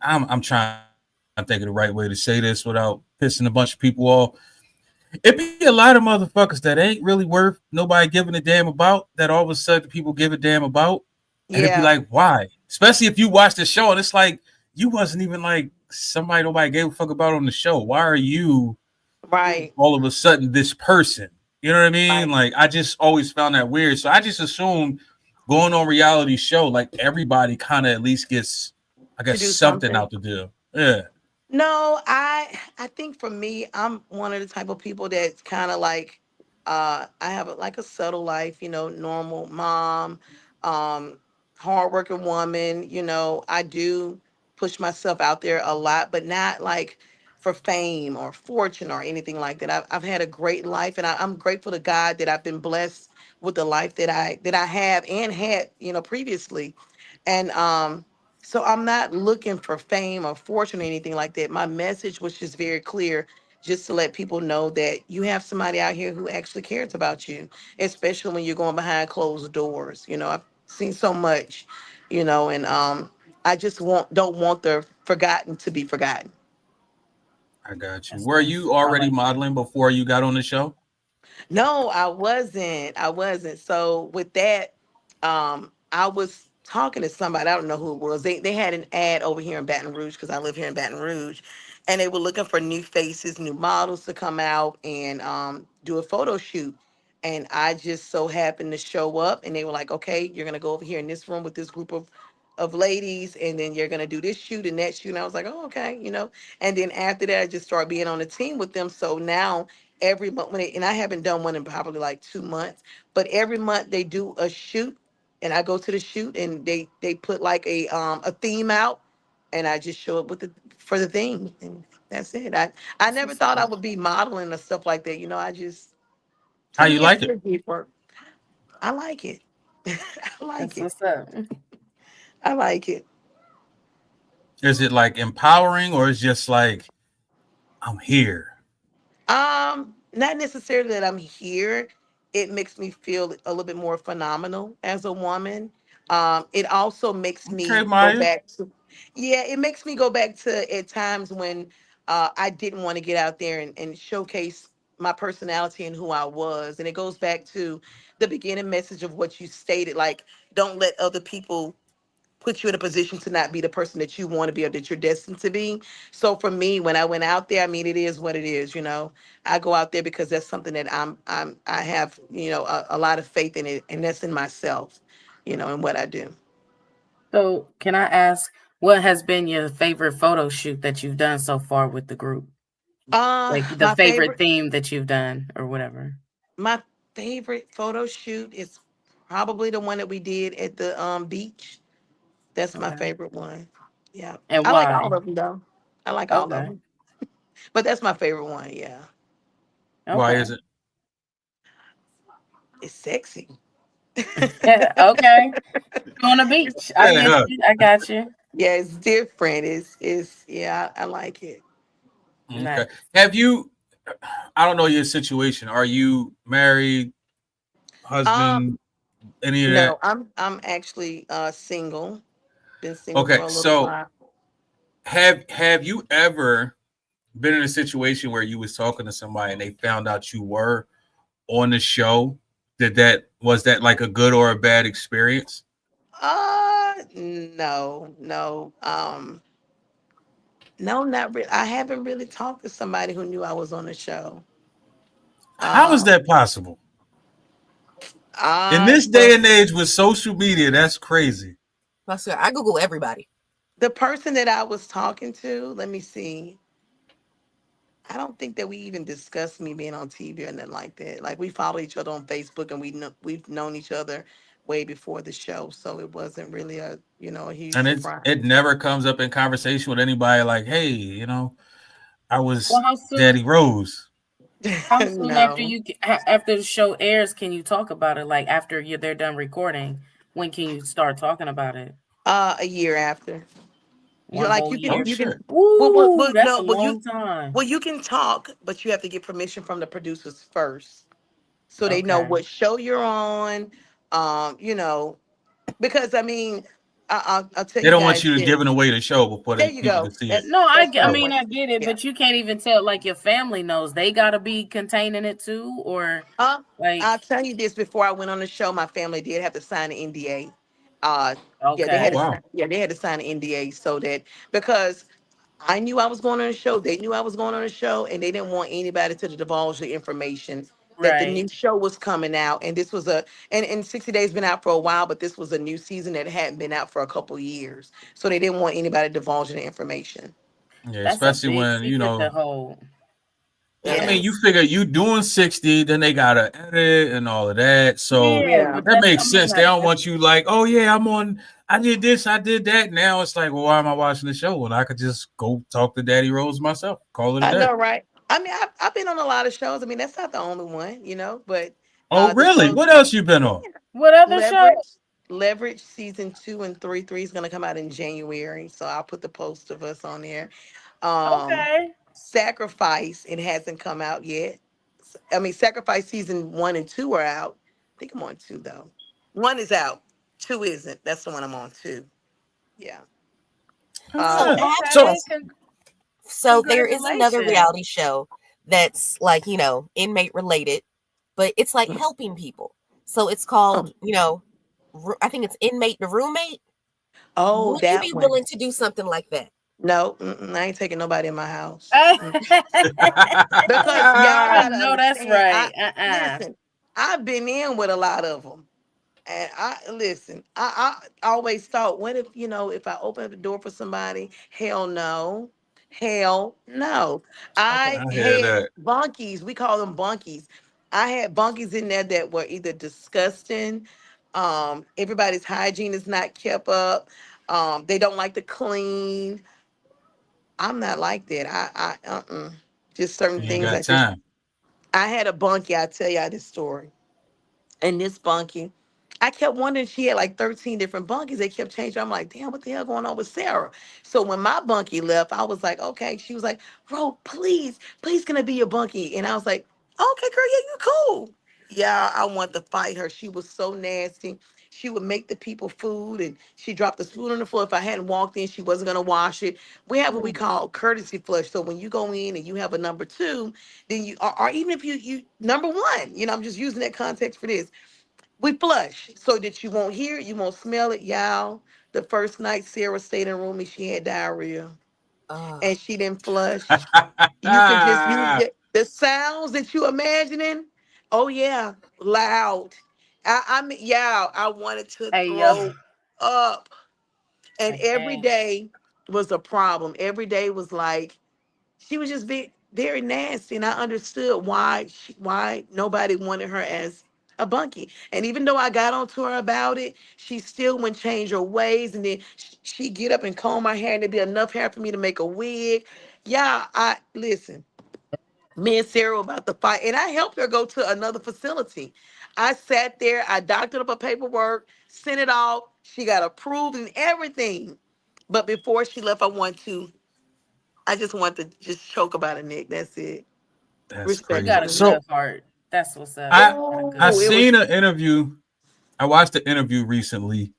I'm trying to think of the right way to say this without pissing a bunch of people off. It be a lot of motherfuckers that ain't really worth nobody giving a damn about that all of a sudden people give a damn about. And it'd be Yeah, like, why? Especially if you watch the show and it's like you wasn't even like somebody nobody gave a fuck about on the show. Why are you right, all of a sudden this person? You know what I mean? right. Like I just always found that weird. So I just assumed going on reality show, like everybody kind of at least gets, I To guess, do something something. out the deal. Yeah. No, I think for me, I'm one of the type of people that's kind of like I have like a subtle life, normal mom, um, hardworking woman, I do push myself out there a lot, but not like for fame or fortune or anything like that. I've had a great life and I'm grateful to God that I've been blessed with the life that I have and had, previously. And so I'm not looking for fame or fortune or anything like that. My message was just very clear, just to let people know that you have somebody out here who actually cares about you, especially when you're going behind closed doors. I've seen so much, and I just don't want the forgotten to be forgotten. I got you. That's Were nice. you I already like that. modeling before you got on the show? No, I wasn't. I wasn't. So with that, I was talking to somebody. I don't know who it was. They had an ad over here in Baton Rouge because I live here in Baton Rouge, and they were looking for new faces, new models to come out and do a photo shoot. And I just so happened to show up, and they were like, "Okay, you're gonna go over here in this room with this group of ladies, and then you're gonna do this shoot and that shoot." And I was like, "Oh, okay." And then after that, I just started being on the team with them. So now every month and I haven't done one in probably like 2 months, but every month they do a shoot and I go to the shoot and they put like a theme out and I just show up with the for the theme and that's it. I That's never what's thought I up. would be modeling or stuff like that. I just How to you me it's like it? still deeper. I like it. I like That's it. what's up. I like it. Is it like empowering or is just like I'm here? Not necessarily that I'm here. It makes me feel a little bit more phenomenal as a woman. It also makes Okay, me go Maya. back to, yeah, it makes me go back to at times when I didn't want to get out there and showcase my personality and who I was. And it goes back to the beginning message of what you stated, like, don't let other people put you in a position to not be the person that you want to be or that you're destined to be. So for me, when I went out there, I mean, it is what it is. I go out there because that's something that I have, a lot of faith in it, and that's in myself, and what I do. So, can I ask what has been your favorite photo shoot that you've done so far with the group? Like the My favorite favorite, theme that you've done or whatever. my favorite photo shoot is probably the one that we did at the beach. That's my Okay. favorite one. Yeah, And I like all why? of them though. I like all of Okay. them, but that's my favorite one. Yeah, Why Okay. is it? it's sexy. Okay. On the beach. I Yeah, get huh. you. I got you. Yeah, it's different. It's yeah, I like it. Okay. Nice. Have you? I don't know your situation. Are you married, Um, husband, any of that? no, I'm actually single. Been single Okay, for a little so while. have you ever been in a situation where you was talking to somebody and they found out you were on the show? Was that like a good or a bad experience? No, no. No, not really. I haven't really talked to somebody who knew I was on the show. How is Um, that possible? In I this day well, and age with social media, that's crazy. I Google everybody. the person that I was talking to, let me see. I don't think that we even discussed me being on TV or nothing like that. Like we follow each other on Facebook and we've known each other way before the show, so it wasn't really a huge And it surprise. never comes up in conversation with anybody like, hey, I Well, was how soon? Daddy Rose. How soon after No, after the show airs can you talk about it? Like after they're done recording, when can you start talking about it? a year after. You One like whole you can Oh year. you can shit. Ooh, that's a no, long time. you can talk, but you have to get permission from the producers first, so they know Okay. what show you're on. You know, because I mean, I'll tell They you don't want guys you to this. giving away the show before There the you people go. can see it. That's No, that's what I I Oh. mean want. I get it, Yeah. but you can't even tell like your family knows. They gotta be containing it too, or Uh, like I'll tell you this before I went on the show. My family did have to sign an NDA. Uh, yeah, they Oh had to. okay. wow. They had to sign an NDA so that because I knew I was going on a show. They knew I was going on a show, and they didn't want anybody to divulge the information that the Right. new show was coming out. And this was and 60 Days been out for a while, but this was a new season that hadn't been out for a couple years. So they didn't want anybody divulging the information. Yeah, That's a especially big when, secret to hold. I Yeah, mean, you figure you doing 60, then they gotta edit and all of that. So Yeah, yeah. but that that's I makes mean sense. They don't that's want you like, oh yeah, I did this, I did that. Now it's like, well, why am I watching the show when I could just go talk to Daddy Rose myself, call it a I day? know, right? I mean, I've been on a lot of shows. I mean, that's not the only one. But Oh, the really? shows, What else you been yeah, on? what other show? Leverage, Leverage season 2 and 3, 3 is gonna come out in January. So I'll put the post of us on there. Um, Okay. Sacrifice, it hasn't come out yet. I mean, Sacrifice season 1 and 2 are out. I think I'm on 2 though. 1 is out, 2 isn't. That's the one I'm on 2. Yeah. How's So Um, that? I have So Okay. questions. So there is another Congratulations. reality show that's like, inmate related, but it's like helping people. So it's called, I think it's Inmate to Roommate. oh, Would you that be one. willing to do something like that? No, I ain't taking nobody in my house. I Because y'all gotta know that's understand. right. I listen. I've been in with a lot of them, and I listen. I always thought, what if if I open up the door for somebody? Hell no, hell no. Okay. I I hear had that. bunkies. We call them bunkies. I had bunkies in there that were either disgusting. Everybody's hygiene is not kept up. They don't like to clean. I'm not like that. Just certain You ain't things. got time. I had a bunkie. I'll tell y'all this story. And this bunkie, I kept wondering, she had like 13 different bunkies. They kept changing. I'm like, damn, what the hell going on with Sarah? So when my bunkie left, I was like, okay. She was like, Ro, please, can I be your bunkie? And I was like, okay, girl, yeah, you cool. Yeah, I want to fight her. She was so nasty. She would make the people food and she dropped the spoon on the floor. If I hadn't walked in, she wasn't going to wash it. We have what we call courtesy flush. So when you go in and you have a number two, then or even if you number one, I'm just using that context for this. We flush so that you won't hear it, you won't smell it, y'all. The first night Sarah stayed in a room and she had diarrhea Uh, and she didn't flush. You can just use the sounds that you imagining. Oh yeah, loud. I mean, yeah, I wanted to Hey yo, throw up, and I every can't. day was a problem. Every day was like she was just very nasty, and I understood why nobody wanted her as a bunkie. And even though I got onto her about it, she still wouldn't change her ways. And then she get up and comb my hair, and there'd be enough hair for me to make a wig. Yeah, I listen. Me and Sarah were about to fight, and I helped her go to another facility. I sat there, I doctored up her paperwork, sent it off. She got approved and everything. But before she left, I just want to just choke about it, Nick. That's it. That's Respect. You crazy. got a So good heart. That's what's up. I Oh, I it was. seen an interview. I watched an interview recently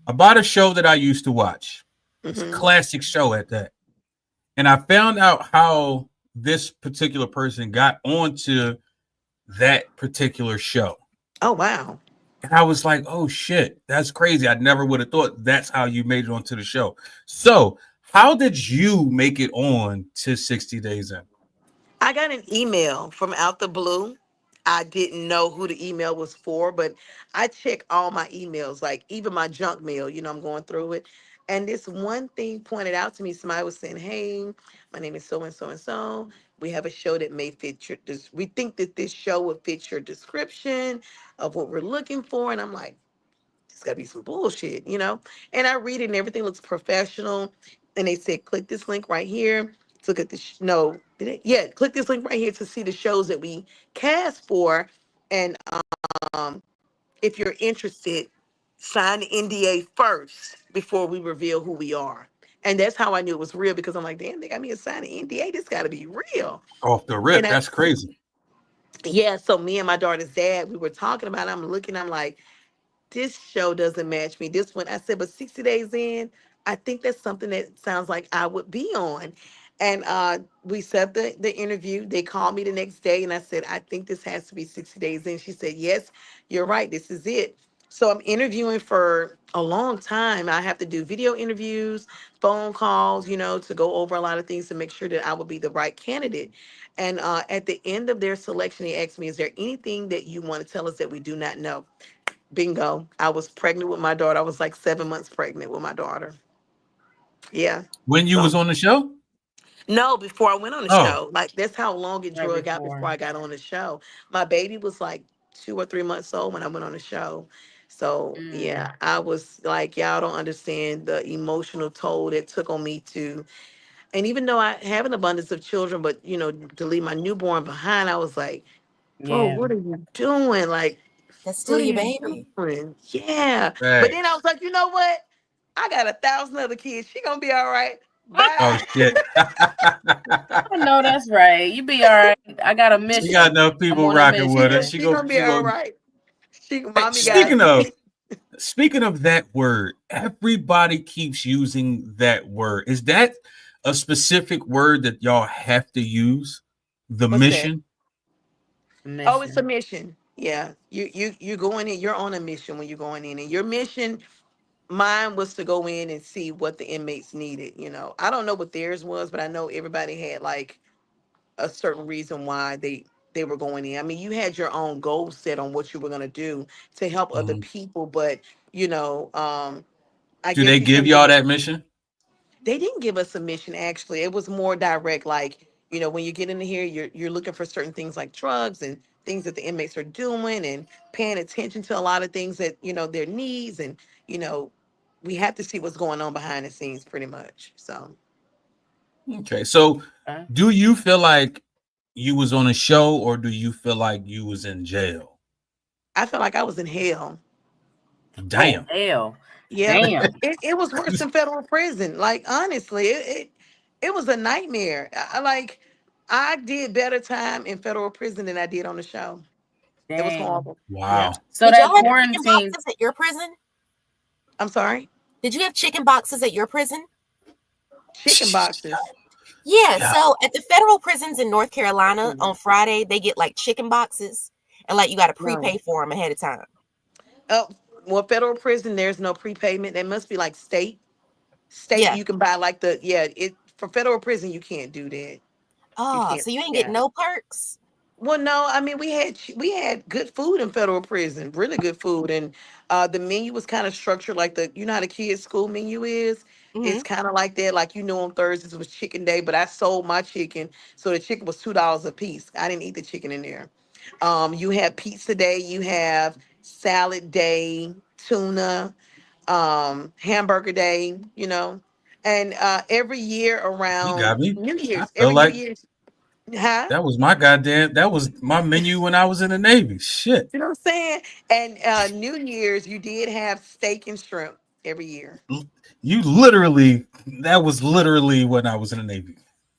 about a show that I used to watch. It's a Mhm. classic show at that. And I found out how this particular person got onto that particular show. Oh wow. And I was like, oh shit, that's crazy. I never would have thought that's how you made it onto the show. So, how did you make it on to 60 Days In? I got an email from out the blue. I didn't know who the email was for, but I check all my emails, like even my junk mail. I'm going through it. And this one thing pointed out to me. Somebody was saying, "Hey, my name is so and so and so. We have a show that may fit your. We think that this show would fit your description of what we're looking for." And I'm like, it's gotta be some bullshit. And I read it and everything looks professional. And they said, click this link right here to get the no, did it? Yeah, click this link right here to see the shows that we cast for. And if you're interested, sign the NDA first before we reveal who we are. And that's how I knew it was real, because I'm like, damn, they got me to sign an NDA. This got to be real. Off the And rip, that's crazy. yeah, so me and my daughter's dad, we were talking about it. I'm looking, I'm like, this show doesn't match me. This one, I said, but 60 Days In, I think that's something that sounds like I would be on. And we set the interview. They called me the next day and I said, I think this has to be 60 Days In. She said, yes, you're right. This is it. So I'm interviewing for a long time. I have to do video interviews, phone calls, to go over a lot of things to make sure that I would be the right candidate. And at the end of their selection, they asked me, is there anything that you want to tell us that we do not know? Bingo. I was pregnant with my daughter. I was like 7 months pregnant with my daughter. Yeah. When you was So on the show? no, before I went on the Oh, show. Like that's how long it Right drug out before before. I got on the show. My baby was like 2 or 3 months old when I went on the show. So Mm. yeah, I was like, y'all don't understand the emotional toll it took on me to, and even though I have an abundance of children, but to leave my newborn behind, I was like, bro, Yeah. what are you doing? Like, That's what still are your you baby. doing? Yeah. But then I thanks. was like, you know what? I got 1,000 other kids. She gonna be all right. Oh Bye. shit. I know that's right. You be all right. I got a She got mission. enough I'm people on a rocking with her. mission. She She go gonna be she all go right. Hey, Mommy got speaking of that word, everybody keeps using that word. Is that a specific word that y'all have to use? The what's that? mission? Oh, it's a Mission. mission. Yeah. You going in, you're on a mission when you're going in. And your mission, mine was to go in and see what the inmates needed. I don't know what theirs was, but I know everybody had like a certain reason why they were going in. I mean, you had your own goal set on what you were going to do to help other Mhm. people, but I Do guess they you give couldn't give y'all it. that mission? They didn't give us a mission actually. It was more direct, like when you get into here, you're looking for certain things like drugs and things that the inmates are doing, and paying attention to a lot of things that their needs, and you know we have to see what's going on behind the scenes, pretty much. So Okay. So Huh? do you feel like you was on a show or do you feel like you was in jail? I felt like I was in hell. Oh Damn. hell. Yeah, Damn. it was worse than federal prison. Like honestly, it was a nightmare. I did better time in federal prison than I did on the show. It was Dang. horrible. Wow. Yep. So Did that y'all have chicken quarantine. boxes at your prison? I'm sorry. Did you have chicken boxes at your prison? Chicken boxes. Yeah, Yeah. so at the federal prisons in North Carolina Mm, on Friday, they get like chicken boxes and like you got to no. prepay for them ahead of time. Oh, well, federal prison, there's no prepayment. There must be like state. State, Yeah. you can buy like it for federal prison. You can't do that. You Oh, can't. so you ain't get Yeah. no perks? Well, no, I mean we had good food in federal prison, really good food, and the menu was kind of structured like how the kids' school menu is. Hmm. It's kind of like that. Like on Thursdays was chicken day, but I sold my chicken, so the chicken was $2 a piece. I didn't eat the chicken in there. You have pizza day, you have salad day, tuna, hamburger day, and every year You around got me. New I Year's, feel every New like Year's, huh? that was my menu when I was in the Navy. Shit. You know what I'm saying? And New Year's, you did have steak and shrimp every year. You literally, that was literally when I was in the Navy.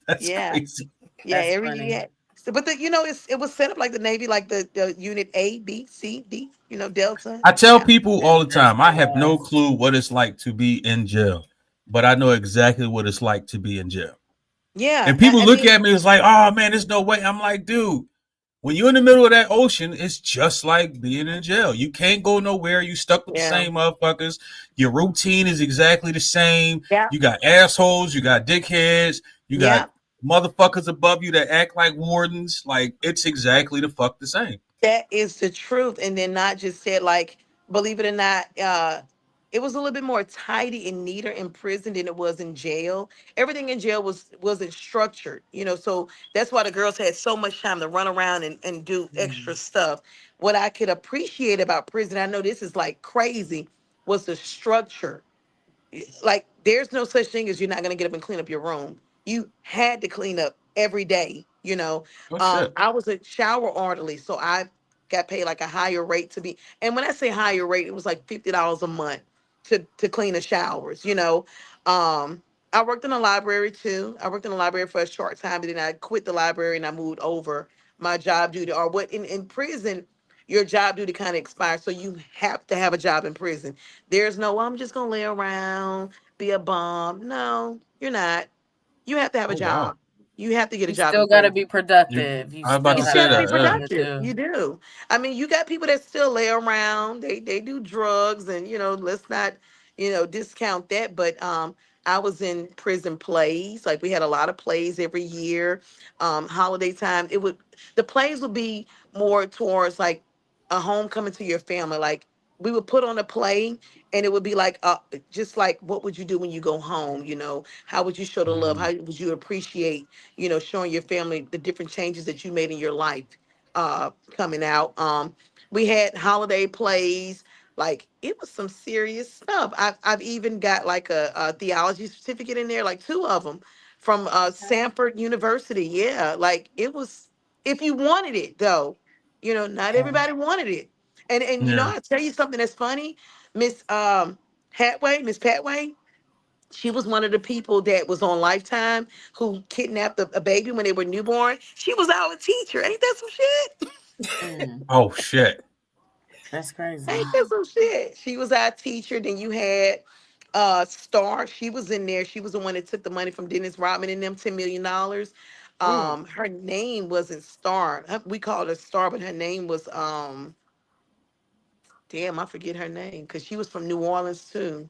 That's Yeah, crazy. yeah. That's Every year you funny. had But it was set up like the Navy, like the unit A, B, C, D. Delta. I tell Yeah, people all the time, I have no Interesting. clue what it's like to be in jail, but I know exactly what it's like to be in jail. yeah. And people I look mean, at me, it's like, oh man, there's no way. I'm like, dude, when you're in the middle of that ocean, it's just like being in jail. You can't go nowhere. You stuck with the yeah, same motherfuckers. Your routine is exactly the same. yeah, You got assholes. You got dickheads. You got yeah. motherfuckers above you that act like wardens. Like it's exactly the fuck the same. That is the truth. And then not just said like, believe it or not, it was a little bit more tidy and neater in prison than it was in jail. Everything in jail wasn't structured, so that's why the girls had so much time to run around and do extra stuff. What I could appreciate about prison, I know this is like crazy, was the structure. Like there's no such thing as you're not going to get up and clean up your room. You had to clean up every day. Oh shit. I was a shower orderly, so I got paid like a higher rate to be, and when I say higher rate, it was like $50 a month to clean the showers. I worked in a library too. I worked in a library for a short time, and then I quit the library and I moved over. My job duty, or what, in prison, your job duty kind of expires, so you have to have a job in prison. There's no, "Well, I'm just gonna lay around, be a bum." No, you're not. You have to have a Oh wow. job. You have to get a You job in still got to prison. be You, productive. You I was about You to still say have still be that. something Yeah. to productive. do. You do. I mean, you got people that still lay around. They do drugs, and let's not discount that. But I was in prison plays. Like we had a lot of plays every year. Holiday time, the plays would be more towards like a homecoming to your family. Like we would put on a play, and it would be like just like, what would you do when you go home? How would you show the love? How Mhm. would you appreciate showing your family the different changes that you made in your life coming out. We had holiday plays. Like it was some serious stuff. I've even got like a theology certificate in there, like two of them from Sanford University. Yeah, like it was. If you wanted it, though, not everybody wanted it. And Yeah. I'll tell you something that's funny. Miss Miss Patway, she was one of the people that was on Lifetime who kidnapped a baby when they were newborn. She was our teacher. Ain't that some shit? Mm, Oh shit. that's crazy. Ain't that some shit? She was our teacher. Then you had Star. She was in there. She was the one that took the money from Dennis Rodman and them $10 million. Mm. Her name wasn't Star. We called her Star, but her name was damn, I forget her name because she was from New Orleans too.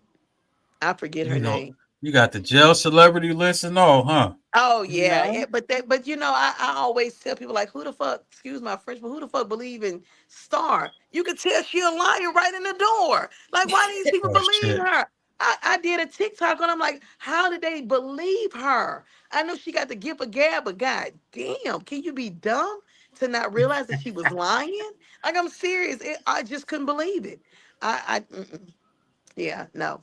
I forget her You know, name. you got the jail celebrity list and all, huh? Oh You yeah, know? yeah, but I always tell people like, who the fuck, excuse my French, but who the fuck believe in Star? You could tell she a liar right in the door. Like, why do these people Oh believe shit. her? I did a TikTok and I'm like, how did they believe her? I know she got the gift of gab, but god damn, can you be dumb to not realize that she was lying? Like, I'm serious. I just couldn't believe it. Yeah, no.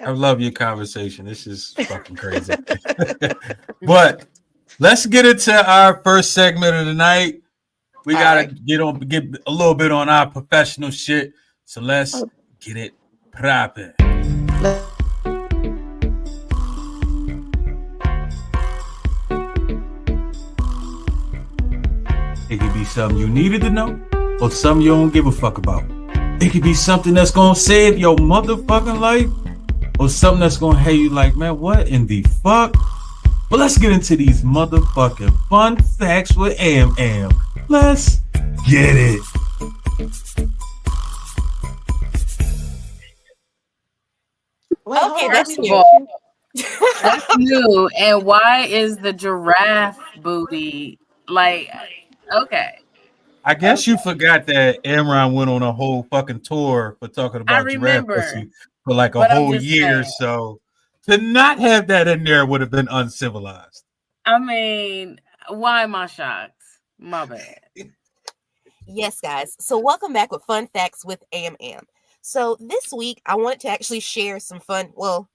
I Yep. love your conversation. This is fucking crazy. But let's get into our first segment of the night. We All gotta right. get a little bit on our professional shit. So let's get it poppin'. It could be something you needed to know, or something you don't give a fuck about. It could be something that's gonna save your motherfucking life, or something that's gonna have you like, man, what in the fuck? But let's get into these motherfucking fun facts with Am. Let's get it. Wait, hold Okay, on. that's Let me new. get you. That's new. And why is the giraffe booty like, okay. I guess you Okay. forgot that Amron went on a whole fucking tour for talking I about giraffe remember, pussy for like a but I'm whole just year. saying. So to not have that in there would have been uncivilized. I mean, why am I shocked? My bad. Yes, guys. So welcome back with Fun Facts with Am. So this week, I wanted to actually share some fun. Well,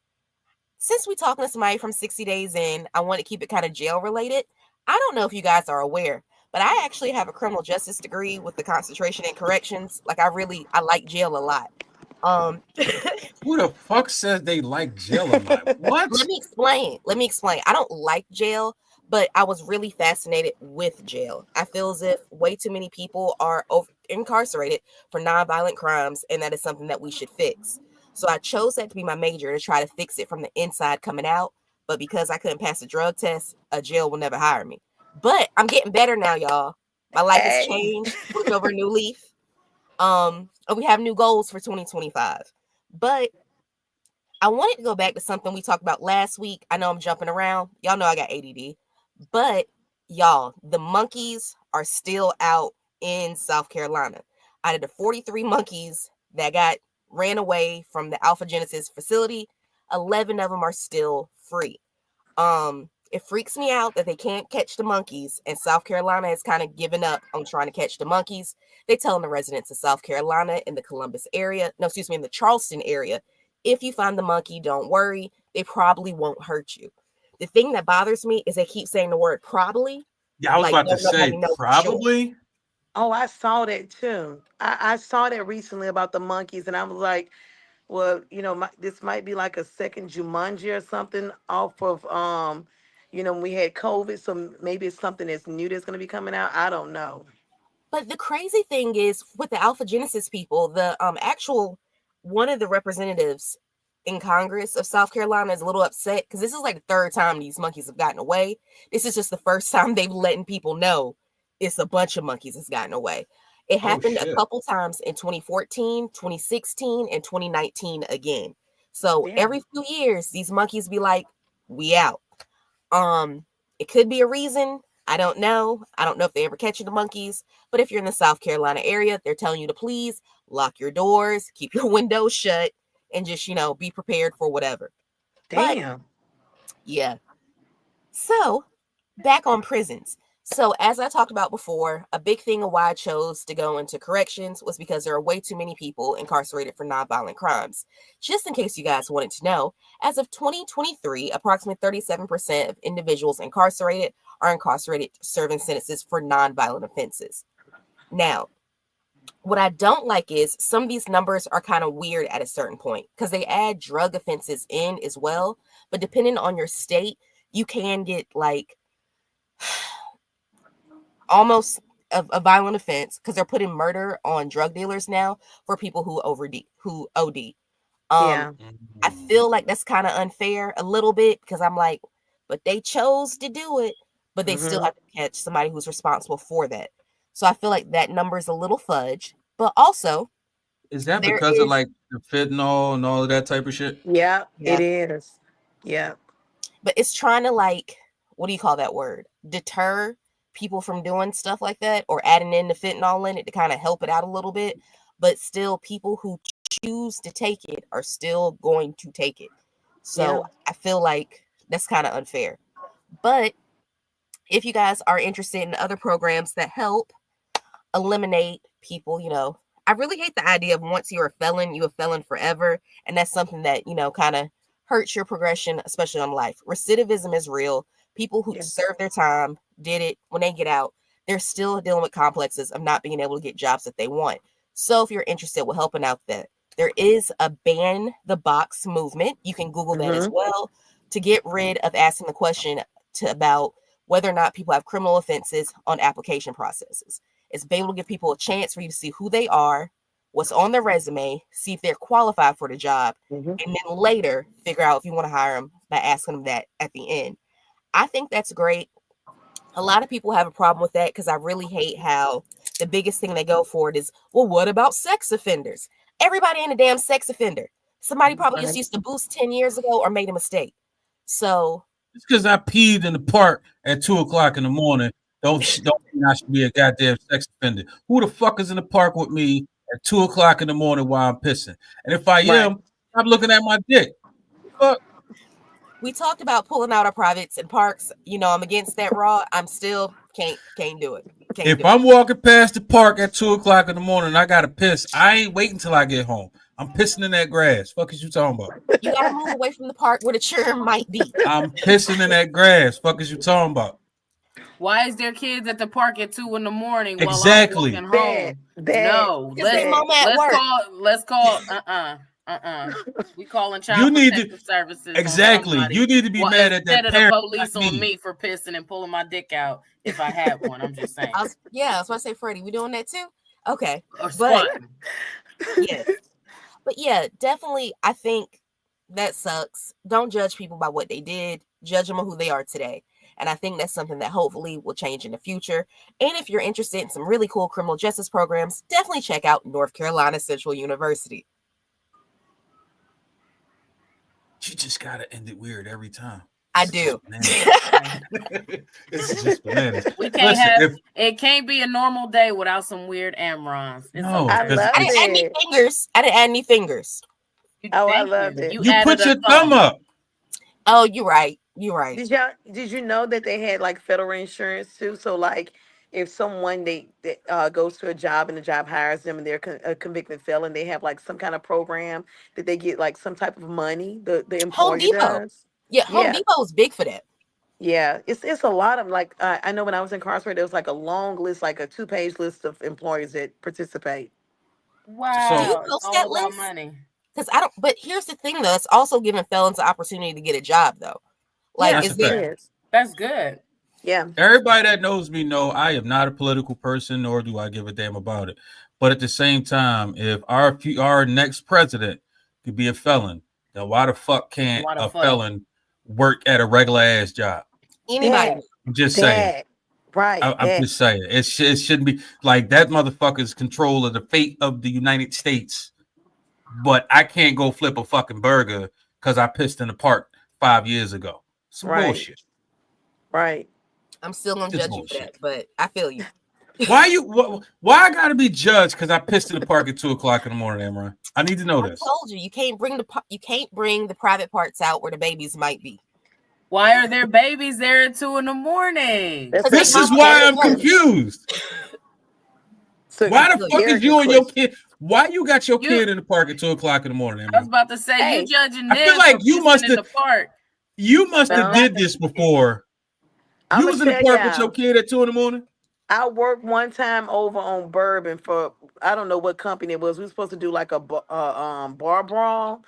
since we're talking to somebody from 60 Days In, I want to keep it kind of jail related. I don't know if you guys are aware, but I actually have a criminal justice degree with the concentration in corrections. Like I like jail a lot. Who the fuck says they like jail a lot? What? Let me explain. I don't like jail, But I was really fascinated with jail. I feel as if way too many people are incarcerated for nonviolent crimes, and that is something that we should fix. So I chose that to be my major, to try to fix it from the inside coming out. But because I couldn't pass the drug test, a jail will never hire me. But I'm getting better now, y'all. My life has changed, flipped over a new leaf. And we have new goals for 2025. But I wanted to go back to something we talked about last week. I know I'm jumping around. Y'all know I got ADD. But y'all, the monkeys are still out in South Carolina. Out of the 43 monkeys that ran away from the Alpha Genesis facility, 11 of them are still free. It freaks me out that they can't catch the monkeys, and South Carolina has kind of given up on trying to catch the monkeys. They're telling the residents of South Carolina in the in the Charleston area, if you find the monkey, don't worry, they probably won't hurt you. The thing that bothers me is they keep saying the word probably. Yeah, I was about to say probably. Sure. Oh, I saw that too. I saw that recently about the monkeys, and I was like, well, this might be like a second Jumanji or something off of, we had COVID, so maybe it's something that's new that's going to be coming out. I don't know. But the crazy thing is with the Alpha Genesis people, the actual one of the representatives in Congress of South Carolina is a little upset because this is like the third time these monkeys have gotten away. This is just the first time they've letting people know it's a bunch of monkeys that's gotten away. It happened a couple times in 2014, 2016, and 2019 again. So every few years, these monkeys be like, we out. It could be a reason. I don't know. I don't know if they ever catch the monkeys, but if you're in the South Carolina area, they're telling you to please lock your doors, keep your windows shut, and just, be prepared for whatever. Damn. But, yeah. So, back on prisons. So, as I talked about before, a big thing of why I chose to go into corrections was because there are way too many people incarcerated for nonviolent crimes. Just in case you guys wanted to know, as of 2023, approximately 37% of individuals incarcerated are incarcerated serving sentences for nonviolent offenses. Now, what I don't like is some of these numbers are kind of weird at a certain point because they add drug offenses in as well. But depending on your state, you can get like almost a violent offense because they're putting murder on drug dealers now for people who OD. I feel like that's kind of unfair a little bit because I'm like, but they chose to do it, but they still have to catch somebody who's responsible for that. So I feel like that number is a little fudge, but also is that because of like the fentanyl and all of that type of shit? Yeah, it is. Yeah. But it's trying to like, what do you call that word? Deter people from doing stuff like that or adding in the fentanyl in it to kind of help it out a little bit. But still, people who choose to take it are still going to take it. So I feel like that's kind of unfair. But if you guys are interested in other programs that help eliminate people, I really hate the idea of once you're a felon forever. And that's something that, kind of hurts your progression, especially on life. Recidivism is real. People who serve their time, did it, when they get out, they're still dealing with complexes of not being able to get jobs that they want. So if you're interested with helping out that, there is a ban the box movement. You can Google that as well to get rid of asking the question about whether or not people have criminal offenses on application processes. It's being able to give people a chance for you to see who they are, what's on their resume, see if they're qualified for the job, and then later figure out if you want to hire them by asking them that at the end. I think that's great. A lot of people have a problem with that because I really hate how the biggest thing they go for it is, well, what about sex offenders? Everybody ain't a damn sex offender. Somebody probably just used to boost 10 years ago or made a mistake. So it's because I peed in the park at 2:00 in the morning. Don't mean I should be a goddamn sex offender. Who the fuck is in the park with me at 2:00 in the morning while I'm pissing? And if I am, I'm looking at my dick. Fuck. We talked about pulling out our privates and parks. I'm against that raw. I'm still can't do it. If I'm walking past the park at 2:00 in the morning and I gotta piss, I ain't waiting till I get home. I'm pissing in that grass. Fuck is you talking about? You gotta move away from the park where the children might be. I'm pissing in that grass. Fuck is you talking about? Why is there kids at the park at 2 a.m. while exactly. I'm walking home? No, let's call. We calling You child need protective services. on exactly. somebody. You need to be Well, mad at that instead of the parent. police not on me. me for pissing and pulling my dick out if I had one. I'm just saying. I was about to say, Freddie, we doing that too? Okay. Or But squatting. yes. But yeah, definitely, I think that sucks. Don't judge people by what they did. Judge them on who they are today. And I think that's something that hopefully will change in the future. And if you're interested in some really cool criminal justice programs, definitely check out North Carolina Central University. You just gotta end it weird every time. I It's do. just bananas. It's just bananas. We can't Listen, it can't be a normal day without some weird Amrons. It's No, okay. I love I didn't add any it. fingers. I didn't add any fingers. Oh, I Thank loved you. it. you added put a your thumb up. Oh, you're right. You're right. Did you know that they had like federal insurance too? So like if someone goes to a job and the job hires them and they're a convicted felon, they have like some kind of program that they get like some type of money. The Home employer Depot. does. Yeah, Home Yeah. Depot is big for that. Yeah, it's a lot of like I know when I was incarcerated, there was like a long list, like a 2-page list of employers that participate. Wow. Do you It's post all that about list? money. Because I don't. But here's the thing, though. It's also giving felons the opportunity to get a job, though. Like, Yeah, That's is a fact. there? it is. That's good. Yeah, Everybody that knows me know I am not a political person, nor do I give a damn about it. But at the same time, if our next president could be a felon, then why the fuck can't Why the a fuck? felon work at a regular ass job? Anybody? that I'm just saying. that right. I'm That just saying. It shouldn't be like that motherfucker's control of the fate of the United States. But I can't go flip a fucking burger because I pissed in the park 5 years ago. Some Right. bullshit. right. I'm still gonna It's judge you for bullshit. that, but I feel you. Why I gotta be judged because I pissed in the park at 2:00 in the morning, Amron? I need to know I this. told you, you can't bring the private parts out where the babies might be. Why are there babies there at 2 a.m? That's This Mama is why doesn't I'm want it. confused. so Why the fuck is you and your question. kid? Why you got your You- kid in the park at 2:00 in the morning, I was Amron? about to say Hey, you judging I them feel like for you pissing must in have the park. you must have No. did this before. I'm You was in the tell park with y'all. your kid at 2 a.m. I worked one time over on Bourbon for I don't know what company it was. We were supposed to do like a bar brawl,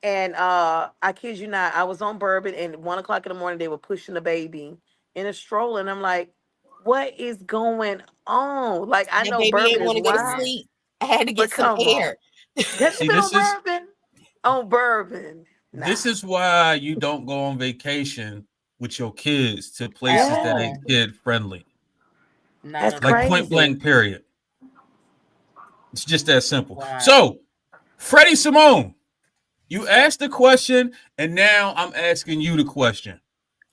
and I kid you not, I was on Bourbon, and 1 o'clock in the morning they were pushing the baby in a stroller, and I'm like, what is going on? Like I That know baby ain't Bourbon is want to go to wild, sleep. I had to but get some come air. on, have See, you been this is on Bourbon? Nah. this is why you don't go on vacation with your kids to places that Yeah. ain't kid friendly. Not That's at Like all. point crazy. blank, period. It's just that simple. Wow. So, Freddie Simone, you asked the question, and now I'm asking you the question.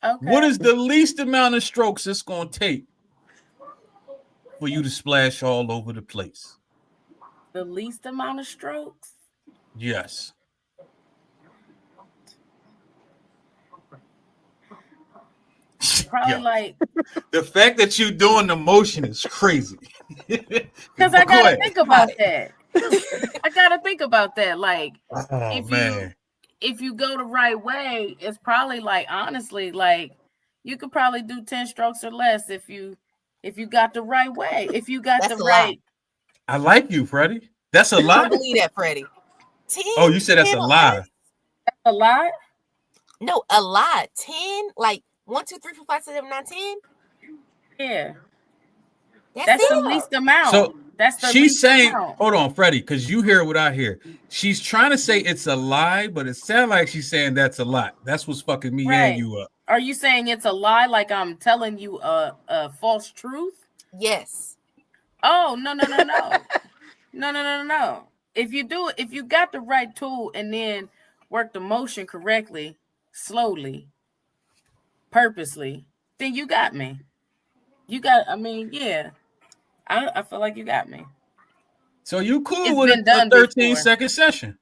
Okay. What is the least amount of strokes it's going to take for you to splash all over the place? the least amount of strokes? Yes. Probably Yeah. like The fact that you doing the motion is crazy. because I But go gotta ahead. think about that. I gotta think about that. Like Oh, if man. if you go the right way, it's probably like honestly, like you could probably do 10 strokes or less if you got the right way. If you got That's the a right I like you, Freddie. That's a I lot. believe that, Freddie. 10? Oh, you said that's 10 a or lie. less? a lot. No, a lot. 10? Like 1, 2, 3, 4, 5, 6, 7, 9, 10? Yeah. That's That's the it. least amount. So That's the she's least saying, amount. hold on, Freddie, because you hear what I hear. She's trying to say it's a lie, but it sounds like she's saying that's a lot. That's what's fucking me and Right. you up. Are you saying it's a lie like I'm telling you a false truth? Yes. Oh, no. No. If you got the right tool and then work the motion correctly, slowly, purposely, then you got me. Yeah. I feel like you got me. So you cool It's with been a done 13-second session.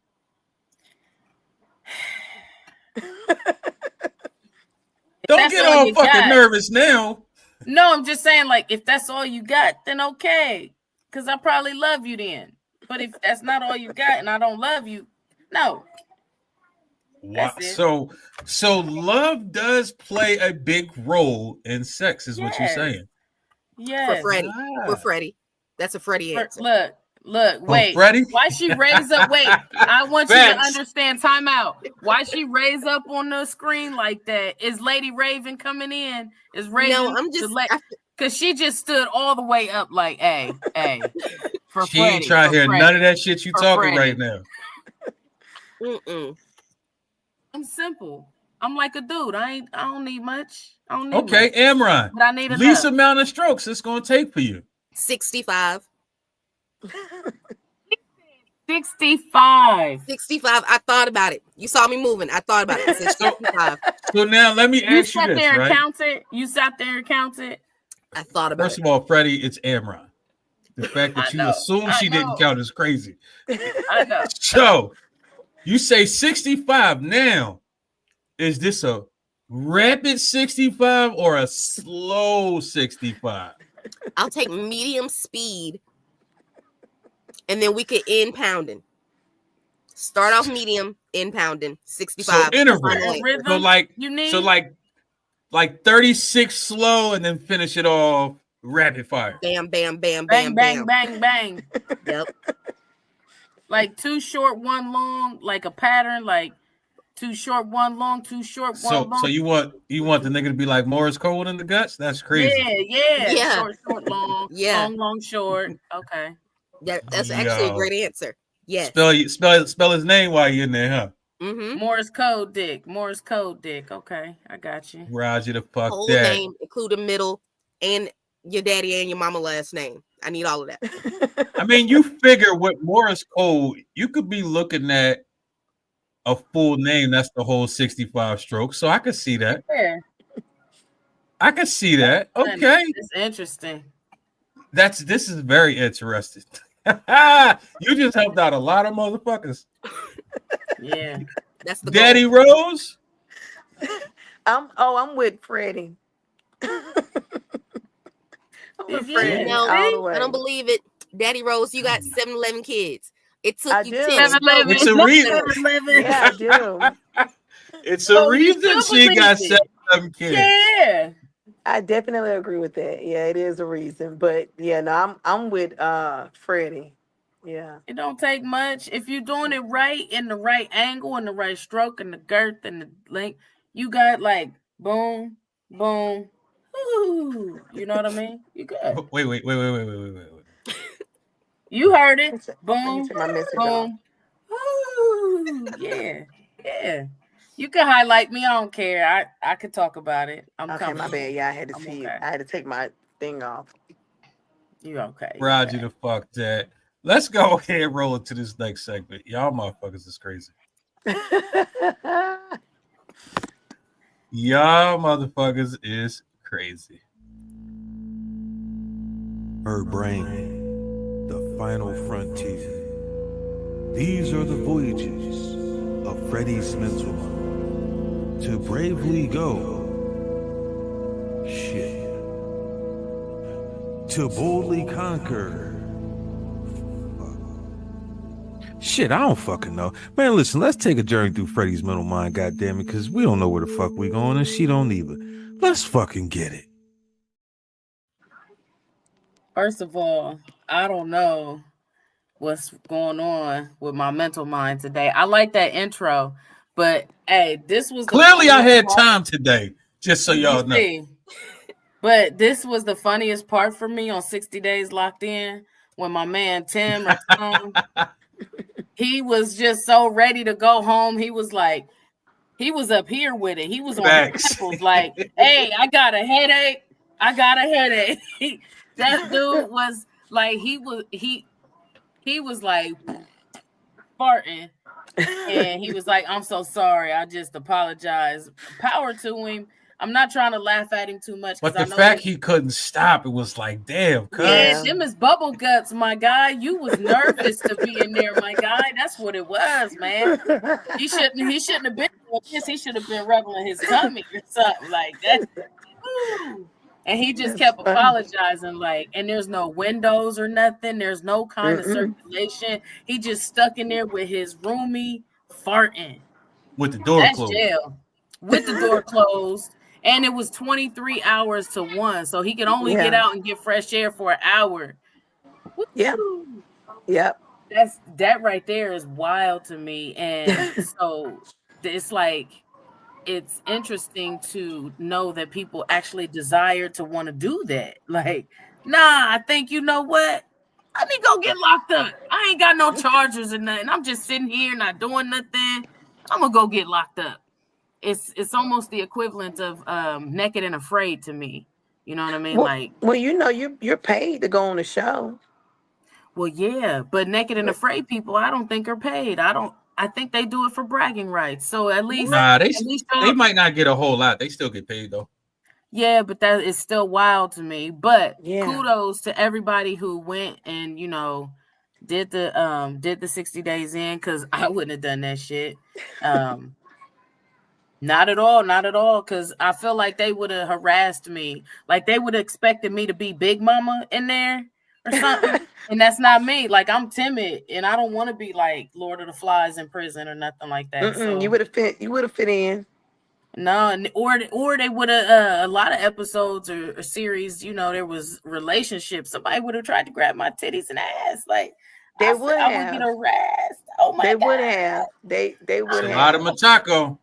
Don't that's get all all you fucking got. nervous now. No, I'm just saying, like, if that's all you got, then okay. Because I probably love you then. But if that's not all you got and I don't love you, no. Wow. That's it. So love does play a big role in sex, is what you're Yes. saying. Yes. For Freddie. Ah. For Freddie. That's a Freddie answer. Look, Look, wait. Freddie? Why she raise up? Wait, I want you to Facts. understand. Time out. Why she raise up on the screen like that? Is Lady Raven coming in? Is Raven? No, I'm just because she just stood all the way up like, hey, for She Freddie, ain't trying to hear Freddie, none of that shit you for talking Freddie. right now. I'm simple. I'm like a dude. I don't need much. I don't need Okay, much. Amron. But I need least enough. amount of strokes it's gonna take for you. 65. 65. 65. I thought about it. You saw me moving. I thought about it. I said 65. So now let me You ask you sat this, there and right? counted. You sat there and counted. I thought about First it. of all, Freddie, it's Amron. The fact that I you know, assume she didn't count is crazy. I know. So you say 65. Now, is this a rapid 65 or a slow 65? I'll take medium speed, and then we could end pounding. Start off medium, end pounding. 65. So interval. Rhythm So like you need? so like 36 slow and then finish it off rapid fire. Bam, bam, bam, bang, bam, bang, bam. bang, bang. Yep. Like 2 short, 1 long, like a pattern, like 2 short, 1 long, 2 short, 1 long. So you want the nigga to be like Morris Cole in the guts? That's crazy. Yeah. Short, long, Yeah. long, short. Okay. That's actually a great answer. Yes. Spell his name while you're in there, huh? Mm-hmm. Morris Code Dick. Okay, I got you. Roger the fuck Whole that. name, include a middle, and your daddy and your mama last name. I need all of that. I mean, you figure with Morris Cole, you could be looking at a full name. That's the whole 65 strokes. So I could see that. Yeah. I could see that. Okay. It's interesting. This is very interesting. You just helped out a lot of motherfuckers. Yeah. That's the Daddy goal. Rose. I'm with Freddie. I'm with Freddie. No, all the way. I don't believe it. Daddy Rose, you got 7-11 kids. It took you 10. It's a reason. Yeah, I do. It's a reason she got 7 kids. Yeah. I definitely agree with that. Yeah, it is a reason. But yeah, no, I'm with Freddie. Yeah. It don't take much. If you're doing it right in the right angle and the right stroke and the girth and the length, you got like boom, boom. Ooh, you know what I mean? You good. Wait. You heard it. Boom, Take my message boom. Ooh, yeah. You can highlight me. I don't care. I could talk about it. I'm okay, my bad. Yeah, I had to I'm see. okay. I had to take my thing off. You okay? Roger the fuck that. Let's go ahead and roll into this next segment. Y'all motherfuckers is crazy. Y'all motherfuckers is crazy. Her brain, the final frontier. These are the voyages of Freddie's mental mind. To bravely go. Shit. To boldly conquer. Shit, I don't fucking know. Man, listen, let's take a journey through Freddie's mental mind, goddammit, because we don't know where the fuck we going, and she don't either. Let's fucking get it. First of all, I don't know what's going on with my mental mind today. I like that intro, but hey, this was clearly I had time today, just so y'all know. But this was the funniest part for me on 60 Days Locked In when my man Tim or Tom, he was just so ready to go home. He was like, he was up here with it. He was on apples like, hey, I got a headache. That dude was like, he was like farting. And he was like, I'm so sorry. I just apologize. Power to him. I'm not trying to laugh at him too much. But the fact he couldn't stop, it was like, damn, cuz. Yeah, them is bubble guts, my guy. You was nervous to be in there, my guy. That's what it was, man. He shouldn't have been doing this. He should have been rubbing his tummy or something like that. And he just kept apologizing, like, and there's no windows or nothing. There's no kind of circulation. He just stuck in there with his roomie farting. With the door closed. Jail. With the door closed. And it was 23 hours to 1. So he could only get out and get fresh air for an hour. Yeah. Yep. That right there is wild to me. And so it's like, it's interesting to know that people actually desire to want to do that. Like, nah, I think, you know what? Let me go get locked up. I ain't got no charges or nothing. I'm just sitting here not doing nothing. I'm gonna go get locked up. It's almost the equivalent of Naked and Afraid to me. You know what I mean? Well, Like, well, you know, you're paid to go on the show. well, yeah, but Naked and Afraid people, I don't think are paid. I think they do it for bragging rights. So at least Nah, y'all, they might not get a whole lot. They still get paid though. yeah, but that is still wild to me. But Yeah. kudos to everybody who went and, you know, did the 60 days in, because I wouldn't have done that shit. Not at all, because I feel like they would have harassed me. Like, they would have expected me to be Big Mama in there or something. And that's not me. Like, I'm timid and I don't want to be like Lord of the Flies in prison or nothing like that. So You would have fit in. no, or they would have a lot of episodes or series, you know, there was relationships. Somebody would have tried to grab my titties and ass. Like, I would get harassed. Oh my God. They would have. They would It's have. a lot of Machaco.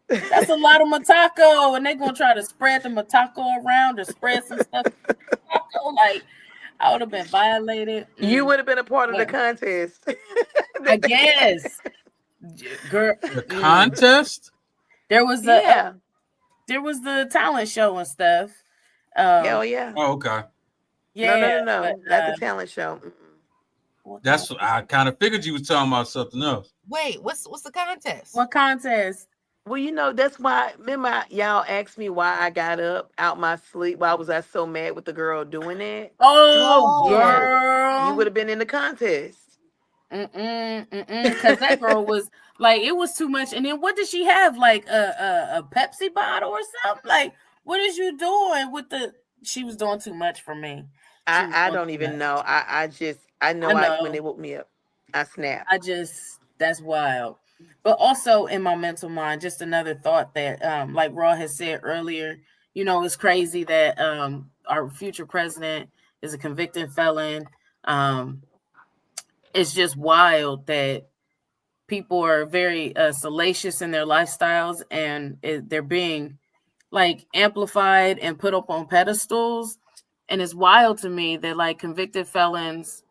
That's a lot of Matako, and they're gonna try to spread the Matako around or spread some stuff. Matako, like, I would have been violated. You would have been a part of the contest. I guess. Girl, The contest? there was the talent show and stuff. Hell yeah. Oh, okay. Yeah, No. but, Not the talent show. That's what I kind of figured you was talking about something else. Wait, what's the contest? What contest? Well, you know, that's why, remember, y'all asked me why I got up out my sleep. Why was I so mad with the girl doing it? Oh, Yeah. girl. You would have been in the contest. Because that girl was like, it was too much. And then what did she have? Like a Pepsi bottle or something? Like, what is you doing with she was doing too much for me. I don't even know. I know. When they woke me up, I snapped. That's wild. But also in my mental mind, just another thought that, like Raw has said earlier, you know, it's crazy that our future president is a convicted felon. It's just wild that people are very salacious in their lifestyles, and they're being like amplified and put up on pedestals. And it's wild to me that like convicted felons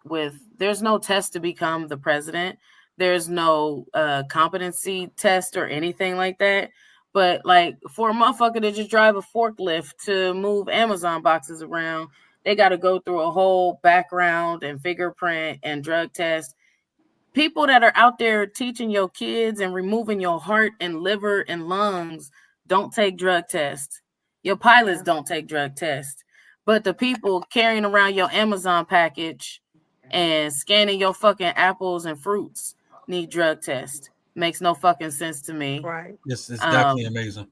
there's no test to become the president. There's no competency test or anything like that. But like for a motherfucker to just drive a forklift to move Amazon boxes around, they got to go through a whole background and fingerprint and drug test. People that are out there teaching your kids and removing your heart and liver and lungs don't take drug tests. Your pilots don't take drug tests. But the people carrying around your Amazon package and scanning your fucking apples and fruits need drug tests. Makes no fucking sense to me. Right. It's definitely amazing.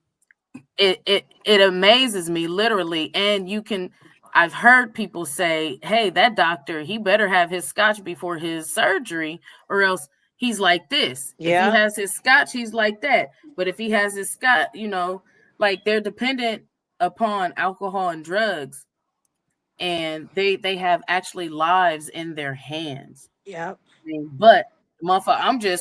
It amazes me, literally. And I've heard people say, hey, that doctor, he better have his scotch before his surgery, or else he's like this. Yeah. If he has his scotch, he's like that. But if he has his scotch, you know, like they're dependent upon alcohol and drugs, and they have actually lives in their hands. Yeah. But motherfucker,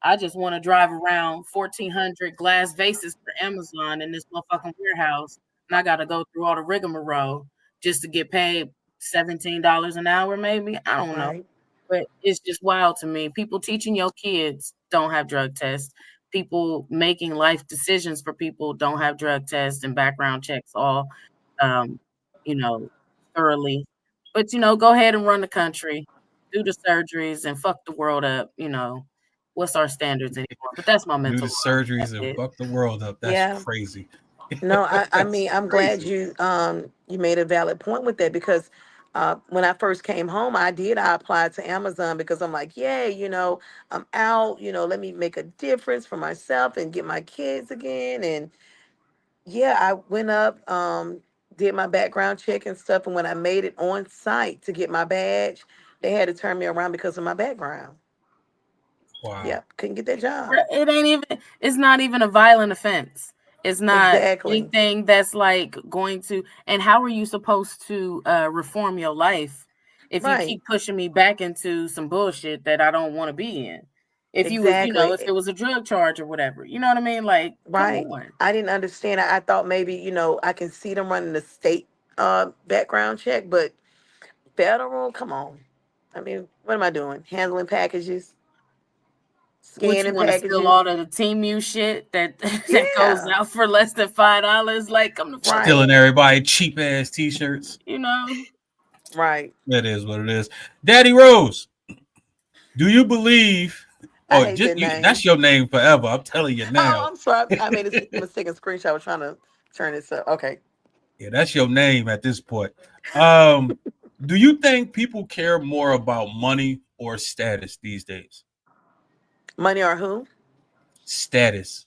I just want to drive around 1,400 glass vases for Amazon in this motherfucking warehouse, and I got to go through all the rigmarole just to get paid $17 an hour, maybe. I don't know. But it's just wild to me. People teaching your kids don't have drug tests. People making life decisions for people don't have drug tests and background checks all, thoroughly. But, go ahead and run the country, do the surgeries, and fuck the world up. What's our standards anymore? But that's my mental. Do the surgeries and fuck the world up. That's crazy. No, I mean, I'm glad you made a valid point with that, because when I first came home, I applied to Amazon because I'm like, I'm out, let me make a difference for myself and get my kids again. And I went up, did my background check and stuff. And when I made it on site to get my badge, they had to turn me around because of my background. Wow. Yeah, couldn't get that job. It's not even a violent offense. It's not Exactly. anything that's like going to, and how are you supposed to reform your life if you Right. keep pushing me back into some bullshit that I don't want to be in. If you was, Exactly. if it was a drug charge or whatever, you know what I mean? Like, come Right. on. I didn't understand. I thought maybe, I can see them running the state background check, but federal, come on. I mean, what am I doing? Handling packages, Would you scanning want to steal packages. all of the team you shit that that goes Yeah. out for less than $5? Like, come the fuck Right. Stealing on, everybody cheap ass t-shirts. you know? Right. That is what it is. Daddy Rose, do you believe? I Oh, hate just that you, name. that's your name forever. I'm telling you Oh, now. I'm sorry. I made a mistake in screenshot. I was trying to turn this up. Okay. Yeah, that's your name at this point. Um, do you think people care more about money or status these days? Money or who? Status.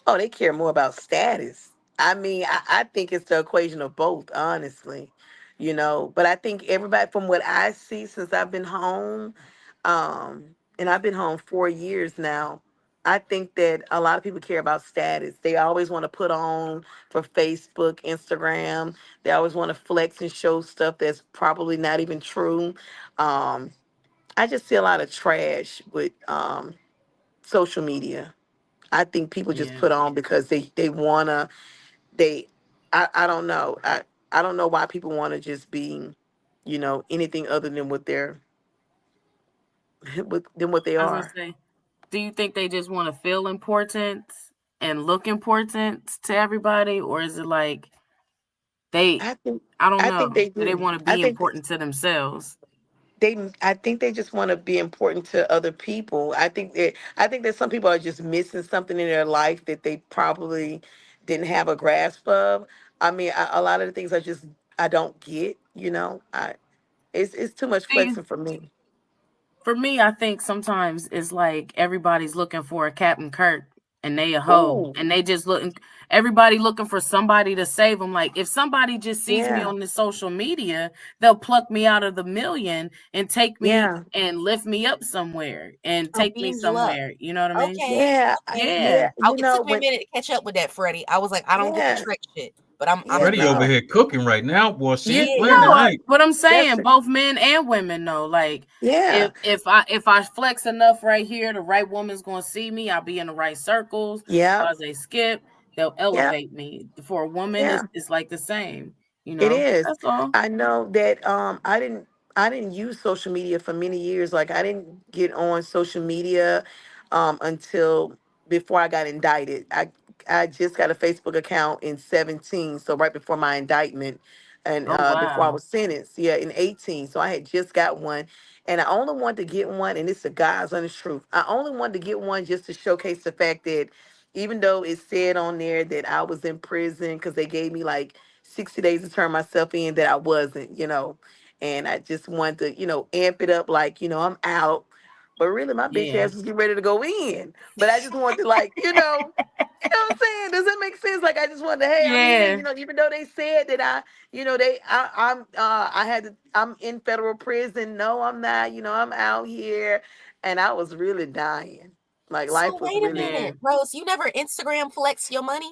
Oh, they care more about status. I mean, I think it's the equation of both, honestly. But I think everybody, from what I see since I've been home, and I've been home 4 years now, I think that a lot of people care about status. They always want to put on for Facebook, Instagram. They always want to flex and show stuff that's probably not even true. Um, I just see a lot of trash with social media. I think people just Yeah. put on because they wanna they I don't know. I don't know why people wanna just be, anything other than what they're than what they I was gonna are. say, do you think they just want to feel important and look important to everybody, or is it like they? I think I don't I think know. they Do they do. want to be important to themselves? I think they just want to be important to other people. I think that some people are just missing something in their life that they probably didn't have a grasp of. I mean, a lot of the things I don't get, it's too much Do you flexing for me. For me, I think sometimes it's like everybody's looking for a Captain Kirk and they a hoe Oh, and they just looking everybody looking for somebody to save them. Like if somebody just sees me yeah. on the social media, they'll pluck me out of the million and take me Yeah. and lift me up somewhere and Or take me beam you up. somewhere. You know what I mean? Okay. Yeah, Yeah. yeah, It took me a minute to catch up with that, Freddie. I was like, I don't get the yeah, trick shit, but I'm yeah, Freddie over there. no, here cooking right now. Boy, she yeah, ain't Yeah. playing No, tonight. but I'm that's saying it. both men and women know. Like Yeah, if I flex enough right here, the right woman's gonna see me. I'll be in the right circles. yeah, Cause they skip, they'll yeah, elevate me. For a woman, yeah. it's like the same. It is. That's all. I know that I didn't use social media for many years. Like I didn't get on social media until before I got indicted. I just got a Facebook account in 17, so right before my indictment and Oh before I wow. was sentenced, yeah, in 18. So I had just got one. And I only wanted to get one, and it's the God's honest truth. I only wanted to get one just to showcase the fact that even though it said on there that I was in prison because they gave me like 60 days to turn myself in, that I wasn't. And I just wanted to, amp it up like, I'm out. But really my bitch Yeah. ass was getting ready to go in. But I just wanted to like, what I'm saying? Does that make sense? Like I just wanted to, hey, I'm in, Yeah. even though they said that I'm in federal prison. No, I'm not, I'm out here. And I was really dying. Like So life was wait a really Yeah. minute, Rose. You never Instagram flex your money?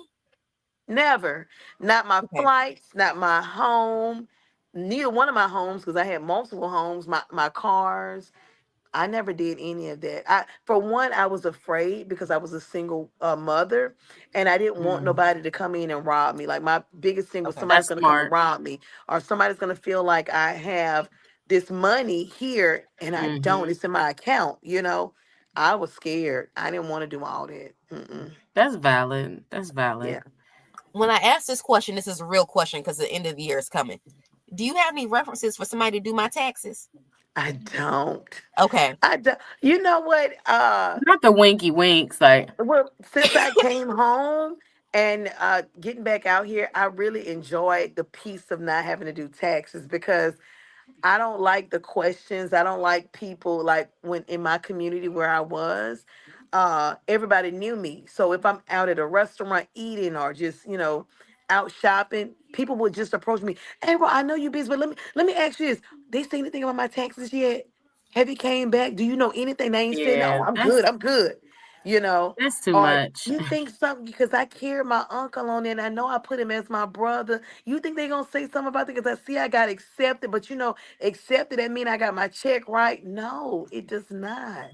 never. Not my Okay. flights, not my home, neither one of my homes, because I had multiple homes, my cars. I never did any of that. For one, I was afraid because I was a single mother, and I didn't want Mm, nobody to come in and rob me. Like my biggest thing was Okay. somebody's that's going to come and smart. rob me, or somebody's going to feel like I have this money here and I don't. Mm-hmm. It's in my account. I was scared. I didn't want to do all that. Mm-mm. That's valid. That's Yeah, valid. When I ask this question, this is a real question because the end of the year is coming. Do you have any references for somebody to do my taxes? I don't. Okay. I don't. You know what? Not the winky winks, like Well, since I came home and getting back out here, I really enjoyed the peace of not having to do taxes because I don't like the questions. I don't like people like when in my community where I was, everybody knew me. So if I'm out at a restaurant eating or just, out shopping, people would just approach me. Hey, bro, I know you busy, but let me ask you this. They say anything about my taxes yet? Have you came back? Do you know anything? They ain't said, no, yeah, I'm good. that's I'm good. You know, That's too or much. you think something because I carry my uncle on there and I know I put him as my brother. You think they gonna say something about it because I see I got accepted, but accepted that mean I got my check right? No, it does not.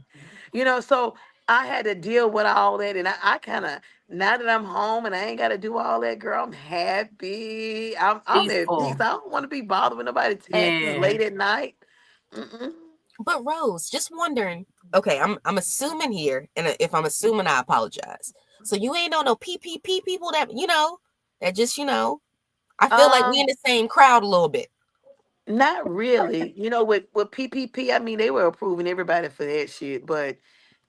So I had to deal with all that, and I kind of now that I'm home and I ain't got to do all that, girl, I'm happy. I'm at peace. Peaceful. I don't want to be bothered with nobody taxes Yeah. late at night. Mm-mm. But Rose, just wondering. Okay, I'm assuming here, and if I'm assuming, I apologize. So you ain't on no PPP people that that just I feel like we in the same crowd a little bit. Not really. With PPP, I mean, they were approving everybody for that shit. But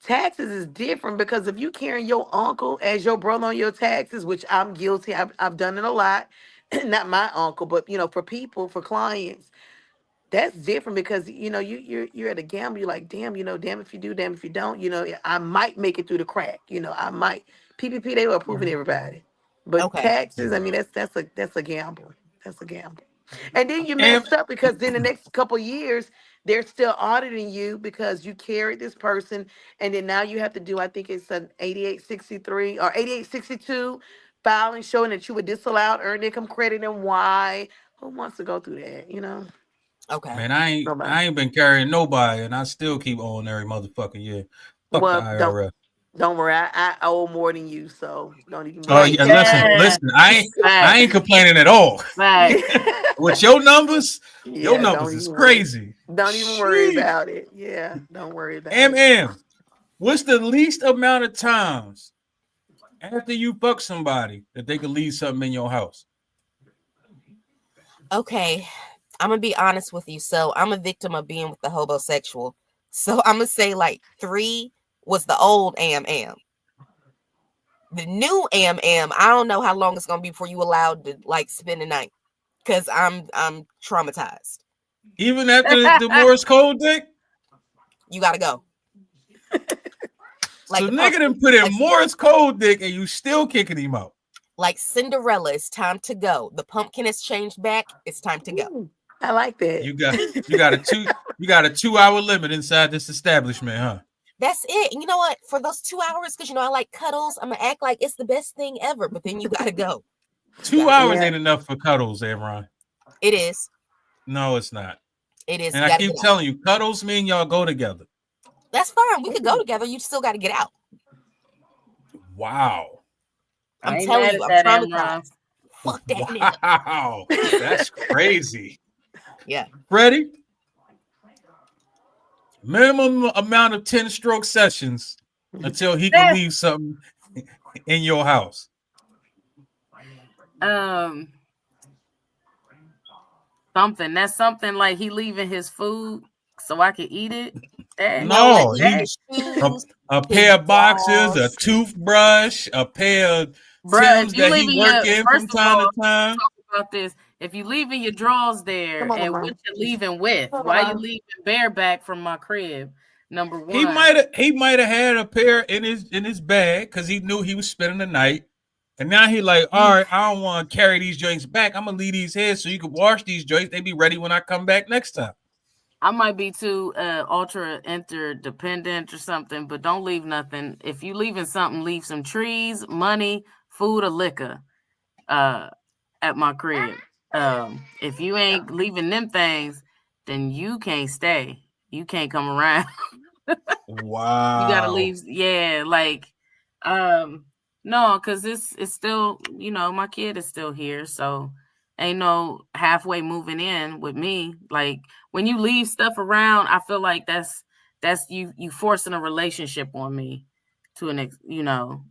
taxes is different because if you carrying your uncle as your brother on your taxes, which I'm guilty, I've done it a lot. Not my uncle, but for people, for clients, that's different because you're at a gamble. You're like, damn, damn if you do, damn if you don't. I might make it through the crack. I might. PPP, they were approving everybody, but Okay. taxes, I mean, that's a gamble. That's a gamble. And then you And messed up because then the next couple years they're still auditing you because you carried this person, and then now you have to do, I think it's an 8863 or 8862 filing showing that you were disallowed earned income credit and why. Who wants to go through that? Okay. man, I Nobody. ain't been carrying nobody, and I still keep owing every motherfucking year. Fuck the Well, don't IRS. don't worry. I owe more than you, so don't even Oh worry yeah, about listen, Yeah. I ain't Facts. complaining at all. Facts. it. With your numbers Yeah, don't is even worry. crazy. Don't even worry Sheesh. about it. Yeah, don't worry about it. M, what's the least amount of times after you fuck somebody that they could leave something in your house? Okay. I'm gonna be honest with you. So I'm a victim of being with the homosexual. So I'm gonna say like 3 was the old am. The new am, I don't know how long it's gonna be before you allowed to like spend the night. Cause I'm traumatized. Even after the Morris code dick? You gotta go. Like So the nigga pump, done put in like, Morris code dick and you still kicking him out. like Cinderella, it's time to go. The pumpkin has changed back. It's time to go. Ooh, I like that. You got a 2-hour limit inside this establishment, huh? That's it. And you know what? For those 2 hours, because I like cuddles, I'm gonna act like it's the best thing ever. But then you gotta go. 2 hours Yeah. ain't enough for cuddles, Amron. It is. No, it's not. It is. And You I gotta keep get out. telling you, cuddles mean y'all go together. That's fine. We could go together. You still gotta get out. Wow. I'm I ain't telling mad you, at I'm that, traumatized. Amron. Fuck that nigga. Wow. That's crazy. Yeah. Freddie, minimum amount of 10 stroke sessions until he can leave something in your house. Something. That's something like he leaving his food so I can eat it. That, No, like No, his a, shoes, a his pair of boxes, a drawers. toothbrush, a pair of bruh, if Tim's you that he leaving work your in first from of time to all, time. talk about this. If you leaving your drawers there Come on, and Mama. what you leaving with, Come on, why you Mama. leaving bareback from my crib? Number He one. might have had a pair in his bag because he knew he was spending the night. And now he like, all right, I don't want to carry these joints back. I'm gonna leave these here so you can wash these joints. They be ready when I come back next time. I might be too ultra interdependent or something, but don't leave nothing. If you leaving something, leave some trees, money, food, or liquor at my crib. If you ain't leaving them things, then you can't stay. You can't come around. Wow. You gotta leave. Yeah, like no, because it's still, my kid is still here, so ain't no halfway moving in with me. Like when you leave stuff around, I feel like that's you forcing a relationship on me to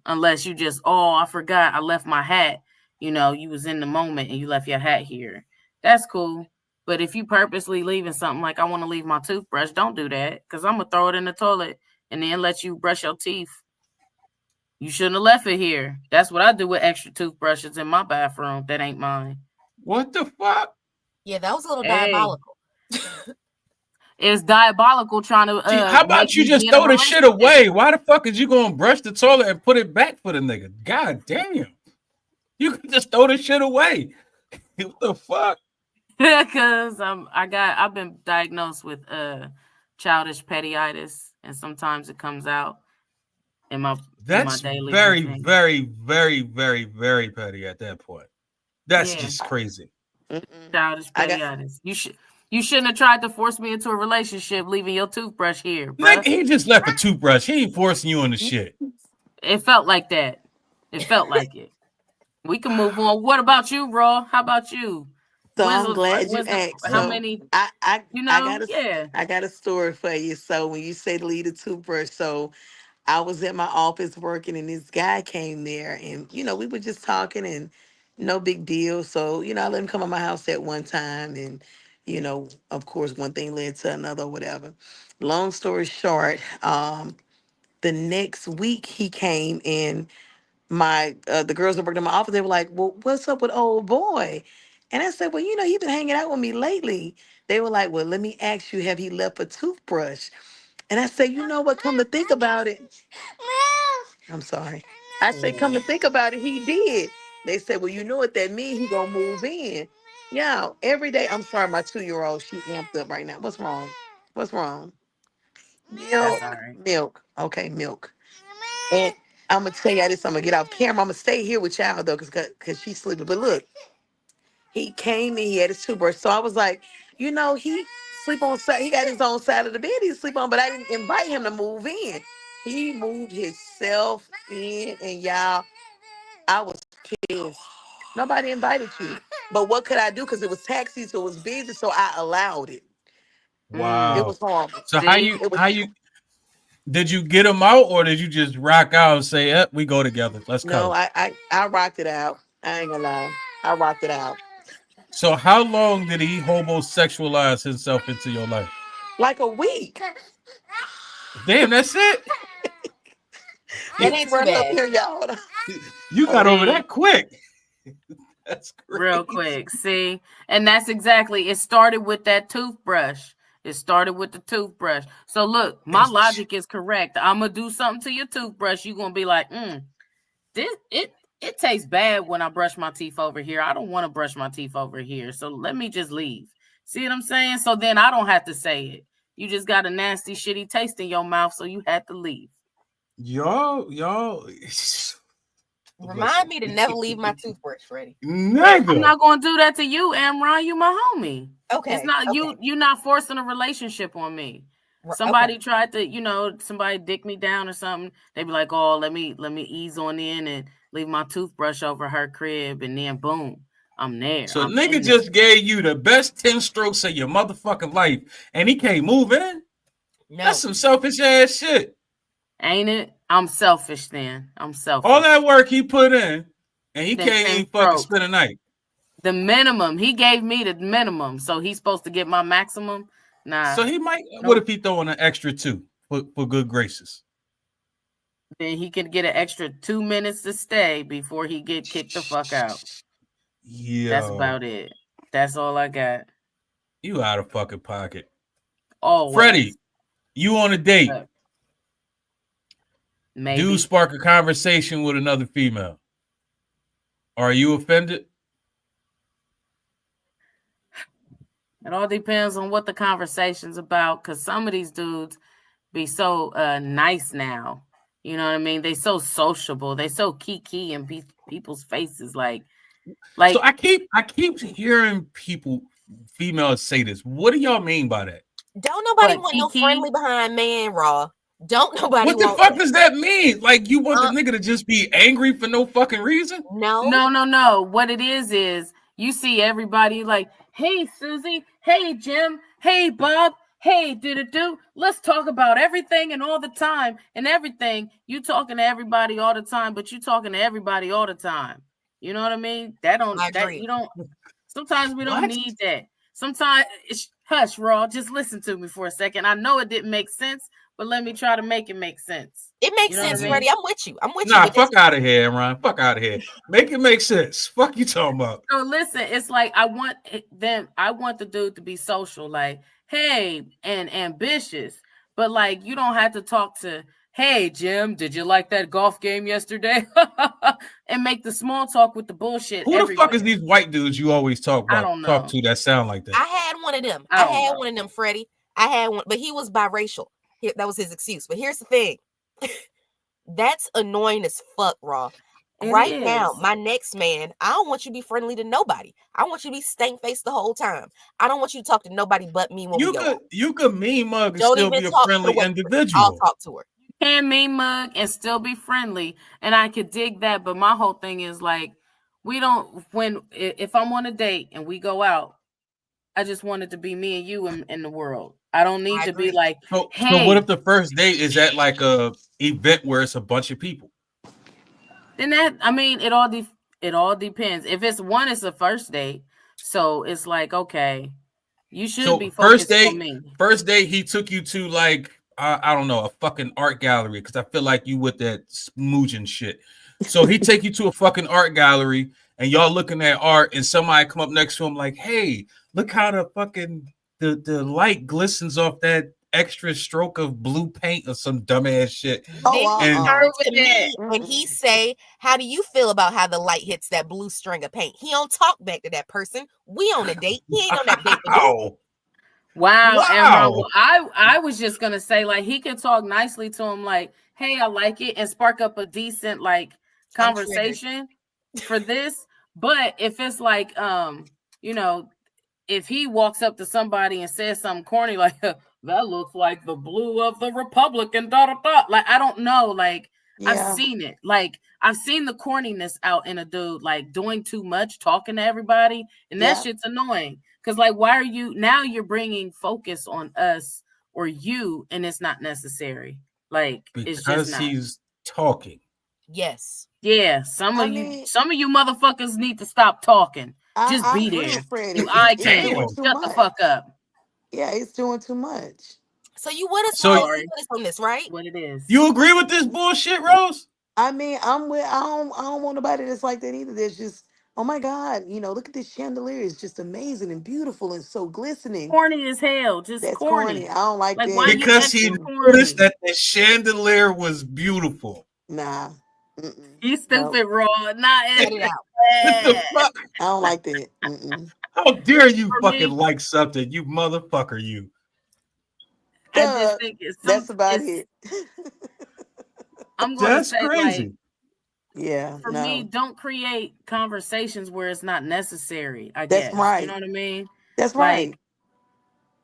unless you just, oh, I forgot I left my hat. You was in the moment and you left your hat here. That's cool. But if you purposely leaving something like I want to leave my toothbrush, don't do that because I'm gonna throw it in the toilet and then let you brush your teeth. You shouldn't have left it here. That's what I do with extra toothbrushes in my bathroom. That ain't mine. What the fuck? Yeah, that was a little Hey. diabolical. It's diabolical trying to How about make you me just be in a throw the shit relationship. away? Why the fuck is you gonna brush the toilet and put it back for the nigga? God damn. You can just throw the shit away. What the fuck? Because I've been diagnosed with childish pettiitis, and sometimes it comes out in my That's daily very, routine. very, very, very, very petty at that point. That's Yeah. just crazy. Childish I petty got- honest. You shouldn't have tried to force me into a relationship leaving your toothbrush here, Nigga, bruh. he just left a toothbrush. He ain't forcing you into shit. It felt like that. It felt like it. We can move on. What about you, Raw? How about you? So When's I'm the- glad you when's the- asked. how So many? I You know, got I got a story for you. So when you say leave the toothbrush, so I was at my office working and this guy came there and we were just talking and no big deal. So, I let him come to my house at one time and of course one thing led to another or whatever. Long story short, the next week he came and my the girls that worked in my office, they were like, "Well, what's up with old boy?" And I said, "Well, you've been hanging out with me lately." They were like, "Well, let me ask you, have he left a toothbrush?" And I said, "You know what? Come to think about it." I'm sorry. I said, "Come to think about it, he did." They said, "Well, you know what that means? He gonna move in." Yeah, every day. I'm sorry, my 2-year-old, she amped up right now. What's wrong? What's wrong? that's Milk. all right. Milk. Okay, milk. And I'm gonna tell y'all this. I'm gonna get off camera. I'm gonna stay here with y'all though, cause she's sleeping. But look, he came and he had his toothbrush. So I was like, he sleep on side. He got his own side of the bed. He sleep on, but I didn't invite him to move in. He moved himself in, and y'all, I was pissed. Nobody invited you. But what could I do? Because it was taxi, so it was busy. So I allowed it. It Wow. was horrible. So See? how you did you get him out or did you just rock out and say, "Yep, we go together. Let's No, go." I rocked it out. I ain't gonna lie. I rocked it out. So how long did he homosexualize himself into your life? Like a week. Damn, that's it. That ain't too Run up bad. here, y'all. You got over See? that quick. That's crazy. Real quick. See? And that's exactly, it started with that toothbrush. It started with the toothbrush. So look, my logic is correct. I'm gonna do something to your toothbrush. You're gonna be like, it tastes bad when I brush my teeth over here. I don't want to brush my teeth over here. So let me just leave. See what I'm saying? So then I don't have to say it. You just got a nasty, shitty taste in your mouth, so you had to leave. Y'all. Remind me to never leave my toothbrush, Freddie. Nigga. I'm not gonna do that to you, Amron. You my homie. Okay. It's not okay. you're not forcing a relationship on me. Somebody tried to, somebody dick me down or something. They'd be like, "Oh, let me ease on in and leave my toothbrush over her crib," and then boom, I'm there. So I'm nigga in just gave you the best 10 strokes of your motherfucking life and he can't move in? No. That's some selfish ass shit. Ain't it? I'm selfish then. I'm selfish. All that work he put in and he Then can't 10 even fucking strokes. spend a night. The minimum. He gave me the minimum. So he's supposed to get my maximum. Nah. So he might, Nope. what if he throw in an extra 2 for good graces? Then he could get an extra 2 minutes to stay before he get kicked the fuck out. Yeah. That's about it. That's all I got. You out of fucking pocket. Always. Freddie, you on a date. Maybe. Do spark a conversation with another female. Are you offended? It all depends on what the conversation's about, because some of these dudes be so nice now. You know what I mean? They so sociable. They so kiki in people's faces. Like So I keep hearing females say this. What do y'all mean by that? Don't nobody What, want no kiki? friendly behind man, Raw. Don't nobody What the want fuck does that mean? Like you want the nigga to just be angry for no fucking reason? No. What it is you see everybody like, "Hey, Susie. Hey, Jim. Hey, Bob. Hey, do. Let's talk about everything and all the time and everything." You talking to everybody all the time, but you talking to everybody all the time. You know what I mean? You don't. Sometimes we don't need that. Sometimes it's hush, Raw. Just listen to me for a second. I know it didn't make sense, but let me try to make it make sense. It makes sense, Freddie. I'm with you. Nah, fuck out of here, Ron. Fuck out of here. Make it make sense. Fuck you talking about. So listen, it's like I want the dude to be social, like, hey, and ambitious, but like you don't have to talk to, "Hey, Jim, did you like that golf game yesterday?" and make the small talk with the bullshit. Who the fuck is these white dudes you always talk about? I don't know. Talk to that sound like that. I had one of them. I had one of them, Freddie. I had one, but he was biracial. That was his excuse. But here's the thing. That's annoying as fuck, Raw. It Right now, is. my next man, I don't want you to be friendly to nobody. I want you to be stank faced the whole time. I don't want you to talk to nobody but me when we go out. You could mean mug and Don't still even be a talk to the friendly waitress. I'll individual. talk to her. Can mean mug and still be friendly, and I could dig that. But my whole thing is like, we don't. If I'm on a date and we go out, I just want it to be me and you in the world. I don't need I to be agree. like, So hey. what if the first date is at like a event where it's a bunch of people? Then it all depends. If it's a first date, so it's like, okay, you should be focused on me. First date, he took you to like I don't know, a fucking art gallery because I feel like you with that smoochin' shit. So he take you to a fucking art gallery and y'all looking at art and somebody come up next to him like, hey, look how the fucking the light glistens off that extra stroke of blue paint or some dumbass shit. And he say, how do you feel about how the light hits that blue string of paint? He don't talk back to that person. We on a date. He ain't on that date. Wow. And I was just gonna say, like, he could talk nicely to him, like, hey, I like it, and spark up a decent like conversation for this. But if it's like if he walks up to somebody and says something corny like that looks like the blue of the Republican, like, I don't know, like, I've seen it. Like, I've seen the corniness out in a dude, like doing too much, talking to everybody, and that shit's annoying. Because, like, why are you now? You're bringing focus on us or you, and it's not necessary. Like, because it's just not. he's talking. Yes. Yeah. Some of you motherfuckers need to stop talking. Just be there. You eye candy. Shut the fuck up. Yeah, it's doing too much. So you with us? On this, right? What it is? You agree with this bullshit, Rose? I mean, I'm with. I don't want nobody that's like that either. There's just, oh my God, look at this chandelier. It's just amazing and beautiful and so glistening. Corny as hell. Just that's corny. I don't like that. Because he noticed that the chandelier was beautiful. Nah. You stupid, Raw. Not it out. What the fuck? I don't like that. How dare you fucking like something, you motherfucker, you. I just think that's about it. I'm going to say, crazy. For me, don't create conversations where it's not necessary. I guess. That's right. You know what I mean? That's right.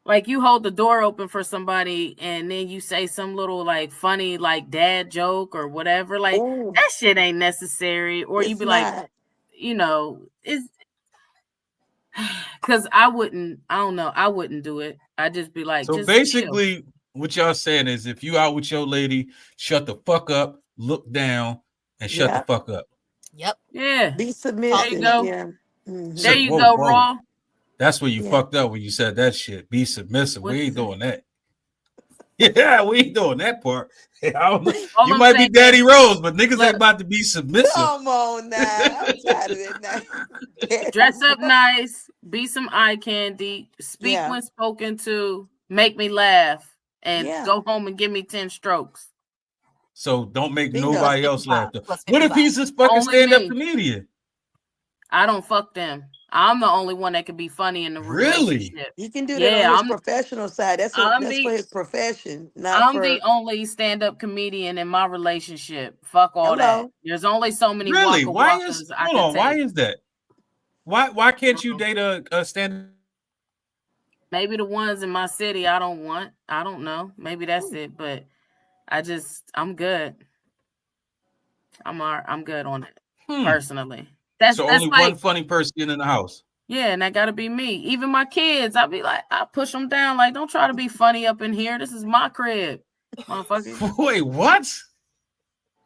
Like you hold the door open for somebody and then you say some little like funny like dad joke or whatever. Like that shit ain't necessary. Or you be like, it's because I wouldn't do it. I'd just be like, so just basically chill. What y'all saying is if you out with your lady, shut the fuck up, look down, and shut the fuck up. Yep. Yeah. Be submissive. There you go. Yeah. There you go, Raw. That's where you fucked up when you said that shit. Be submissive. We ain't doing that. Yeah, we ain't doing that part. You might be Daddy Rose, but niggas ain't about to be submissive. Come on now. I'm tired of it now. Dress up nice, be some eye candy, speak when spoken to, make me laugh, and go home and give me 10 strokes. So don't make nobody else laugh. What if he's this fucking stand-up comedian? I don't fuck them. I'm the only one that can be funny in the relationship. You can do that on his professional side. That's for his profession. I'm the only stand-up comedian in my relationship. Fuck all that. There's only so many Why is that? Why can't you date a stand? Maybe the ones in my city I don't want. I don't know. Maybe that's it. But I'm good. I'm good on it personally. That's only like, one funny person in the house. Yeah, and that gotta be me. Even my kids, I'll be like, I push them down. Like, don't try to be funny up in here. This is my crib, motherfucker. Wait, what?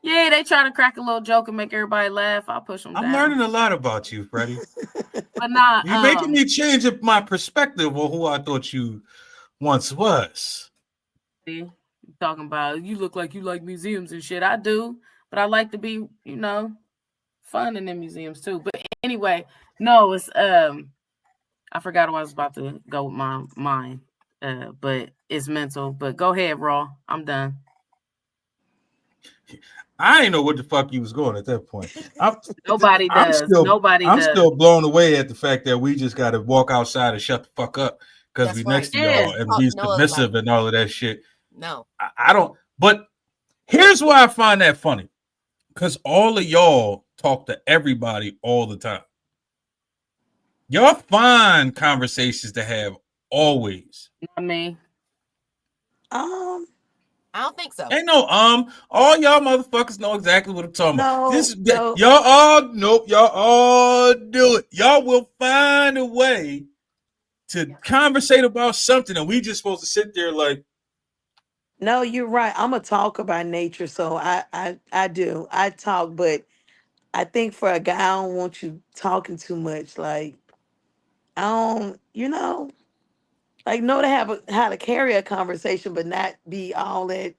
Yeah, they try to crack a little joke and make everybody laugh. I'll push them down. I'm learning a lot about you, Freddie. But not you're making me change up my perspective of who I thought you once was. See, talking about you look like you like museums and shit. I do, but I like to be, fun in the museums too. But anyway, no, it's I forgot what I was about to go with my mind. But it's mental. But go ahead, Raw. I'm done. I didn't know what the fuck you was going at that point. Nobody does. I'm still blown away at the fact that we just got to walk outside and shut the fuck up because we next to y'all and be submissive and all of that shit. No, I don't. But Here's why I find that funny. Because all of y'all talk to everybody all the time. Y'all find conversations to have always. I mean, Um, I don't think so. Ain't no all y'all motherfuckers know exactly what I'm talking about. No, This is no. y'all all nope, y'all all do it. Y'all will find a way to conversate about something, and we just supposed to sit there like, No, you're right. I'm a talker by nature, so I do. I talk, but I think for a guy, I don't want you talking too much. Like I don't, like know to have how to carry a conversation, but not be all that.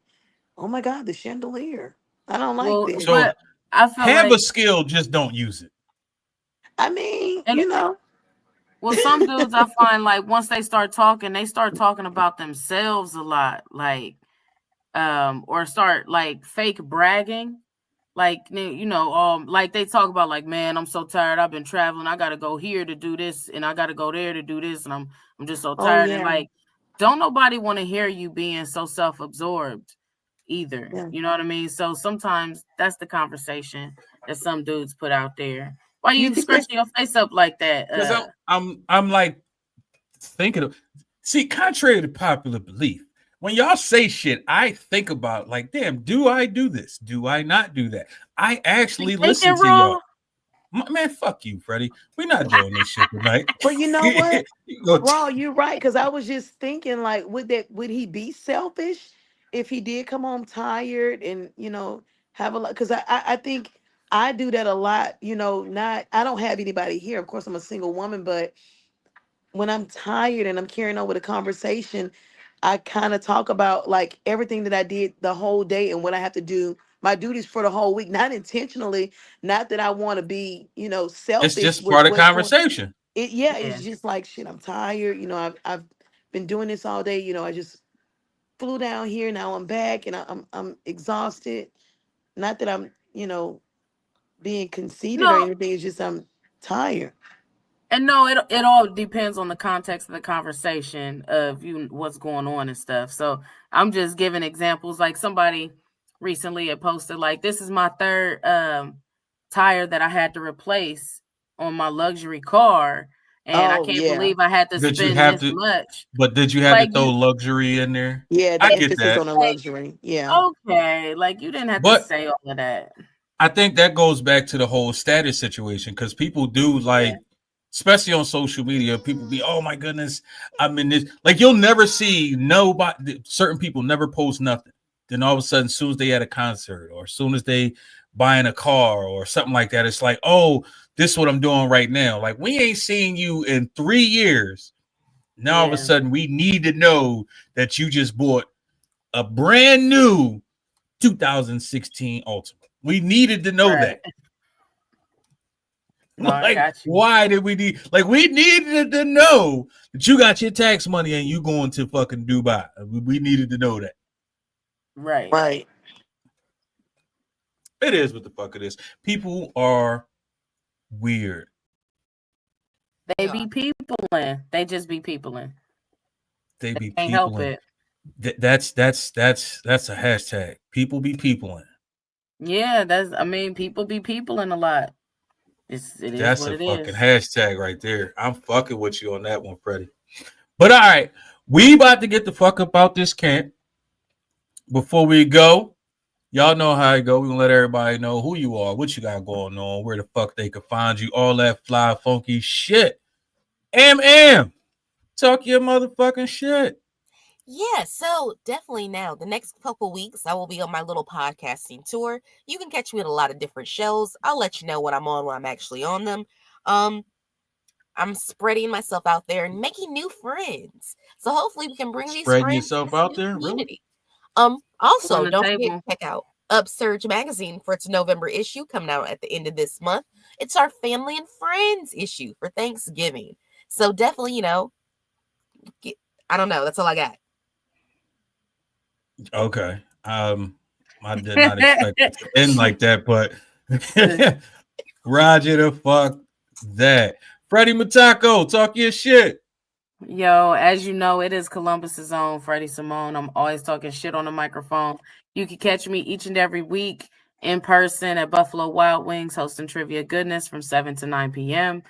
Oh my God, the chandelier. I don't like well, this. so but I feel have like, a skill, just don't use it. I mean, and well, some dudes I find like once they start talking about themselves a lot, like, or start like fake bragging. Like, like they talk about like, man, I'm so tired. I've been traveling. I got to go here to do this, and I got to go there to do this, and I'm just so Oh tired. And yeah, like, don't nobody want to hear you being so self-absorbed either. yeah. You know what I mean? So sometimes that's the conversation that some dudes put out there. Why You you think that's scratching your face up like that? Because I'm like thinking of, see, contrary to popular belief, when y'all say shit, I think about like, damn, do I do this? Do I not do that? I actually listen thinking to y'all. raw? Man, fuck you, Freddie. We're not doing this shit tonight. But you know what? You go Raw, you're right. Because I was just thinking, like, would he be selfish if he did come home tired and have a lot? Because I think I do that a lot. Not I don't have anybody here. Of course, I'm a single woman, but when I'm tired and I'm carrying over the conversation, I kind of talk about like everything that I did the whole day and what I have to do, my duties for the whole week, not intentionally, not that I want to be, it's selfish just with part of what's going. conversation. Yeah, Yeah. it's just like shit. I'm tired. I've been doing this all day. I just flew down here. Now I'm back, and I'm exhausted. Not that I'm being conceited or No, anything. It's just I'm tired. and no, it all depends on the context of the conversation of what's going on and stuff. So I'm just giving examples. Like somebody recently had posted like, this is my third tire that I had to replace on my luxury car, and I Oh can't yeah, believe I had to Did you spend have this to? much. But did you have to Like throw you, luxury in there? yeah. The I get emphasis that, on the like, luxury. Yeah, okay, like you didn't have to but say all of that. I think that goes back to the whole status situation because people do Yeah, like, especially on social media, people be, oh my goodness, I'm in this. Like you'll never see nobody. Certain people never post nothing. Then all of a sudden, as soon as they at a concert or as soon as they buying a car or something like that, it's like, oh, this is what I'm doing right now. Like we ain't seen you in 3 years. Now all of a yeah, sudden, we need to know that you just bought a brand new 2016 Ultimate. We needed to know right. that. No, I Like, got you. why did we need? Like, we needed to know that you got your tax money and you going to fucking Dubai. We needed to know that. Right. right. It is what the fuck it is. People are weird. They They be are. peopling. They just be peopling. They be Can't help peopling. it. That's a hashtag. People be peopling. Yeah, people be peopling a lot. It is That's what a it fucking is. hashtag right there. I'm fucking with you on that one, Freddie. But all right, we about to get the fuck up out this camp. Before we go, y'all know how it go. We gonna let everybody know who you are, what you got going on, where the fuck they can find you, all that fly funky shit. Talk your motherfucking shit. Yeah, so definitely now, the next couple weeks, I will be on my little podcasting tour. You can catch me at a lot of different shows. I'll let you know when I'm on, when I'm actually on them. I'm spreading myself out there and making new friends. So hopefully we can bring these Spreading friends yourself into out the there, really? community. On Also, the don't forget table. to check out Upsurge magazine for its November issue coming out at the end of this month. It's our family and friends issue for Thanksgiving. So definitely, I don't know. That's all I got. Okay. I did not expect it to end like that, but Roger the fuck that. Freddie Matako, talk your shit. Yo, as you know, it is Columbus's own Freddie Simone. I'm always talking shit on the microphone. You can catch me each and every week in person at Buffalo Wild Wings hosting Trivia Goodness from 7 to 9 p.m.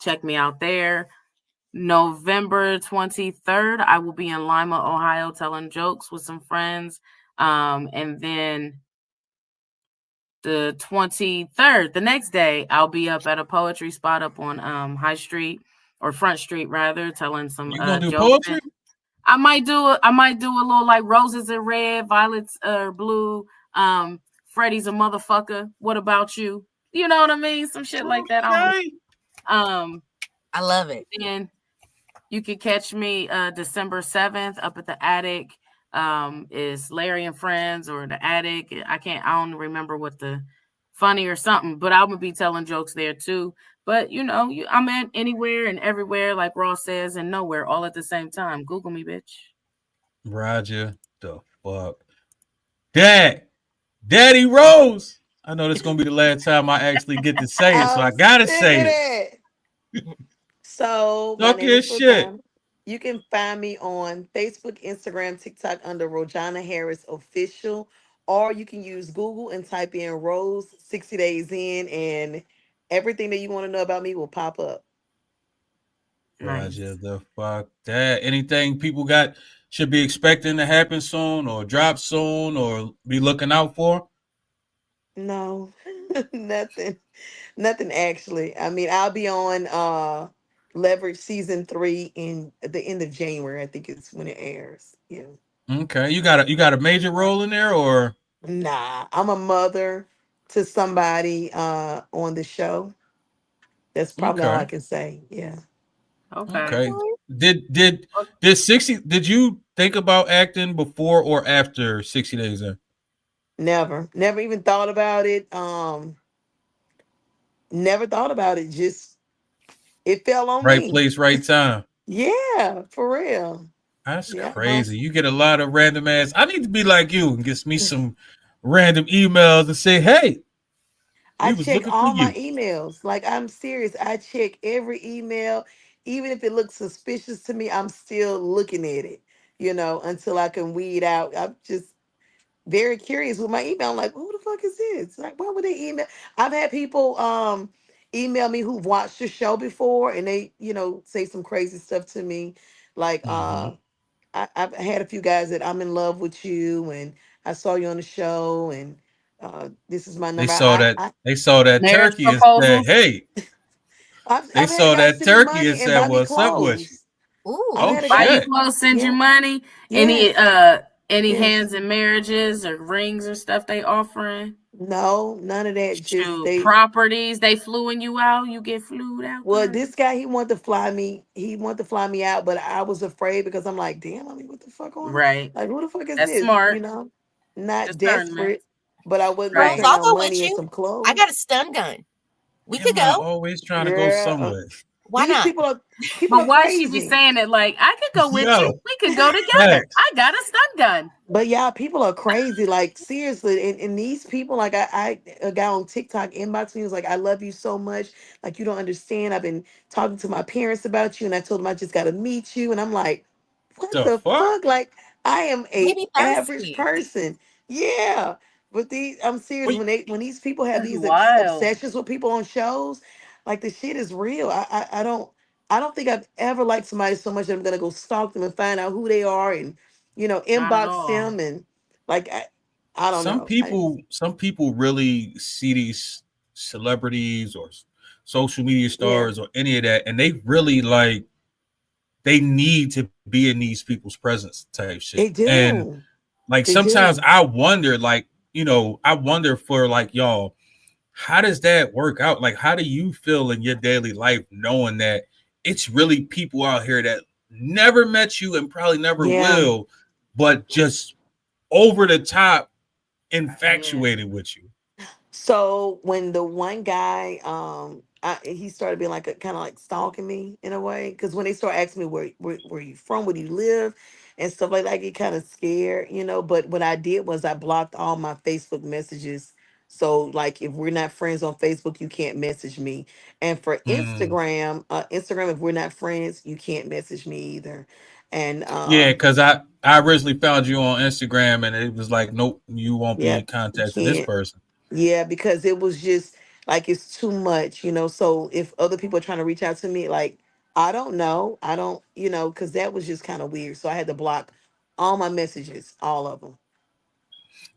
Check me out there. November 23rd, I will be in Lima, Ohio, telling jokes with some friends. And then the 23rd, the next day, I'll be up at a poetry spot up on High Street or Front Street rather, telling some You gonna do jokes. poetry? I might do a little like roses are red, violets are blue. Freddie's a motherfucker. What about you? You know what I mean? Some shit like that. Okay. I love it. And you can catch me December 7th up at the Attic. Is Larry and Friends or the Attic? I don't remember what the funny or something, but I'm gonna be telling jokes there too. But I'm at anywhere and everywhere, like Ross says, and nowhere all at the same time. Google me, bitch. Roger the fuck. Daddy Rose. I know this is gonna be the last time I actually get to say it, so I gotta say it. So my Talk name your is shit. Rojana. You can find me on Facebook, Instagram, TikTok under Rojana Harris Official, or you can use Google and type in Rose 60 Days In, and everything that you want to know about me will pop up. Nice. Roger the fuck that. Anything people should be expecting to happen soon or drop soon or be looking out for? No, nothing. Nothing actually. I mean, I'll be on Leverage season 3 in at the end of January. I think it's when it airs. Yeah. Okay. You got a major role in there or Nah, I'm a mother to somebody on the show. That's probably all okay. I can say. Yeah. Okay. Okay. Did 60 did you think about acting before or after 60 days in? Never. Never even thought about it. Never thought about it. Just it fell on Right me. place, right time. Yeah, for real. That's Yeah. crazy. You get a lot of random ass. I need to be like you and get me some random emails and say, hey, I we was check looking for all my you. emails. Like I'm serious. I check every email, even if it looks suspicious to me. I'm still looking at it. Until I can weed out. I'm just very curious with my email. I'm like, who the fuck is this? Like, why would they email? I've had people email me who've watched the show before, and they say some crazy stuff to me, like Mm-hmm. I've had a few guys that I'm in love with you, and I saw you on the show, and this is my They number. saw that they saw that Marriage turkey and said, proposals. hey, they I've had saw guys that send me turkey and money and said, buy me what's up with you? clothes. I've Ooh. Oh had a Buy guy. you shit. clothes, send you Yeah. money. Yes. Any Yes. hands in marriages or rings or stuff they offering? No, none of that. Just Shoot, they. properties, they fluing you out, you get flued out Well, there. this guy, he wanted to fly me. He wanted to fly me out, but I was afraid because I'm like, damn. I mean, what the fuck on? Right. Like, who the fuck is That's this? smart. Not Discernment. desperate, but I wasn't gonna Rose, pay Right. I'll no go with money and you. some I got a clothes. stun gun. We could Am I go. always trying to go Yeah. somewhere? Why These not? people But are why she be crazy. saying it like I could go with you? Yo, We could go together. facts. I got a stun gun. But yeah, people are crazy. Like seriously, and these people, like I a guy on TikTok inboxed me, was like, "I love you so much. Like you don't understand. I've been talking to my parents about you, and I told them I just got to meet you." And I'm like, "What The the fuck? fuck? Like I am They a be average thirsty. person." Yeah, but I'm serious. Wait, When these people have That's these wild. obsessions with people on shows, like the shit is real. I don't think I've ever liked somebody so much that I'm gonna go stalk them and find out who they are and Not at inbox all. them and like I don't some know. people some people really see these celebrities or social media Yeah, stars or any of that and they really like they need to be in these people's presence type shit. they And do. like They sometimes do. I wonder like, I wonder for like y'all, how does that work out? Like how do you feel in your daily life knowing that it's really people out here that never met you and probably never Yeah. will, but just over the top Yeah. infatuated with you? So when the one guy, he started being like a kind of like stalking me in a way, because when they start asking me where you from, where do you live, and stuff like that, I get kind of scared. But what I did was I blocked all my Facebook messages So like if we're not friends on Facebook, you can't message me. And for Mm. Instagram, if we're not friends, you can't message me either. And Yeah, because I originally found you on Instagram and it was like, nope, you won't yeah, be you contacting this can't. person. Yeah, because it was just like it's too much, you know. So if other people are trying to reach out to me, like I don't know, I don't, you know, because that was just kind of weird. So I had to block all my messages, all of them.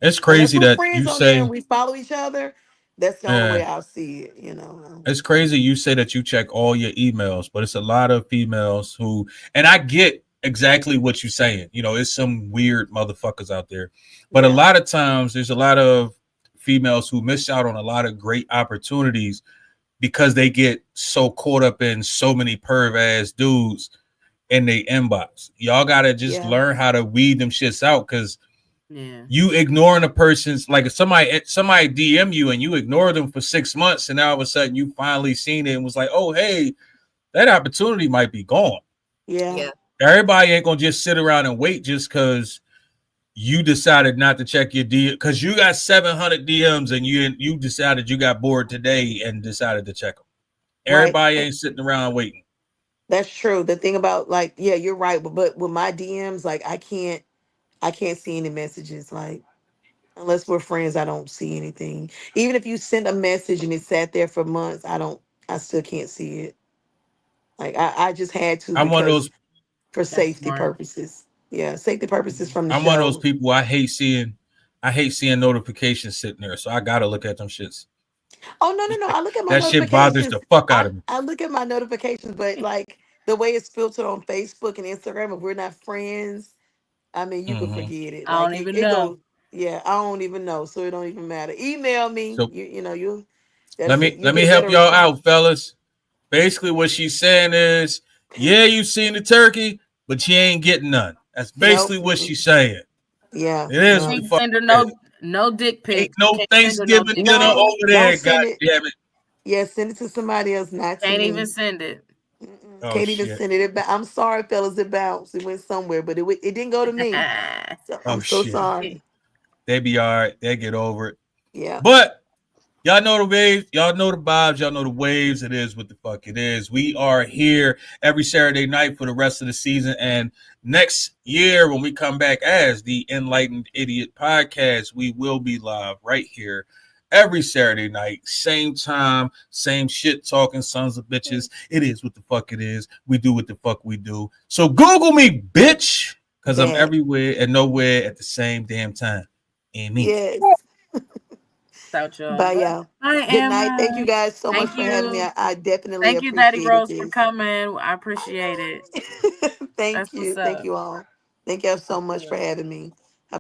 It's Unless crazy we're that friends you on there and say, we follow each other, that's the only yeah, way I'll see it, you know. it's crazy you say that you check all your emails, but it's a lot of females who, and I get exactly what you're saying. You know, it's some weird motherfuckers out there, but a Yeah, lot of times there's a lot of females who miss out on a lot of great opportunities because they get so caught up in so many perv ass dudes in their inbox. Y'all gotta just yeah, learn how to weed them shits out because Yeah. you ignoring a person's like if somebody DM you and you ignore them for 6 months and now all of a sudden you finally seen it and was like, oh hey, that opportunity might be gone. yeah, Yeah. Everybody ain't gonna just sit around and wait just because you decided not to check your DM because you got 700 DMs and you decided you got bored today and decided to check them. right. Everybody ain't sitting around waiting. That's true. The thing about like, yeah, you're right, but with my DMs, like I can't see any messages. Like unless we're friends, I don't see anything. Even if you send a message and it sat there for months, I still can't see it. Like I just had to I'm one of because those for That's safety smart. purposes. Yeah, safety purposes from the I'm one of those show. people I hate seeing notifications sitting there. So I gotta look at them shits. Oh no, no, no. I look at my That shit bothers notifications. the fuck out of me. I look at my notifications, but like the way it's filtered on Facebook and Instagram, if we're not friends, I mean you can Mm-hmm. forget it. I Like don't even it know. goes, yeah, I don't even know. So it don't even matter. Email me. So You know, you let that's it. me You let get me a help better y'all response. out, fellas. Basically, what she's saying is, yeah, you seen the turkey, but you ain't getting none. That's Nope. basically what she's saying. Yeah, It is what no. the Can't fuck send her it is. no dick Ain't pic. no Can't send her no Thanksgiving dick dinner pic. No, over don't there. God send it. damn it. Yeah, send it to somebody else, not to Can't even me. send it. Mm-mm. Oh Can't even shit. send it. I'm sorry, fellas. It bounced. It went somewhere, but it didn't go to me. So Oh I'm so shit. sorry. They be all right. They get over it. Yeah. But y'all know the waves. Y'all know the vibes. Y'all know the waves. It is what the fuck it is. We are here every Saturday night for the rest of the season. And next year, when we come back as the Enlightened Idiot Podcast, we will be live right here every Saturday night. Same time, same shit talking sons of bitches. It is what the fuck it is. We do what the fuck we do. So Google me, bitch. Because I'm Bad. everywhere and nowhere at the same damn time. And me. Yes. Without y'all. Bye, y'all. I Good am. night. Thank you guys so much Thank for having me. you. I definitely Thank you, Daddy appreciated Rose, for this. coming. I appreciate it. Thank That's what's you. Thank up. you all. Thank you all so That's much for good. having me.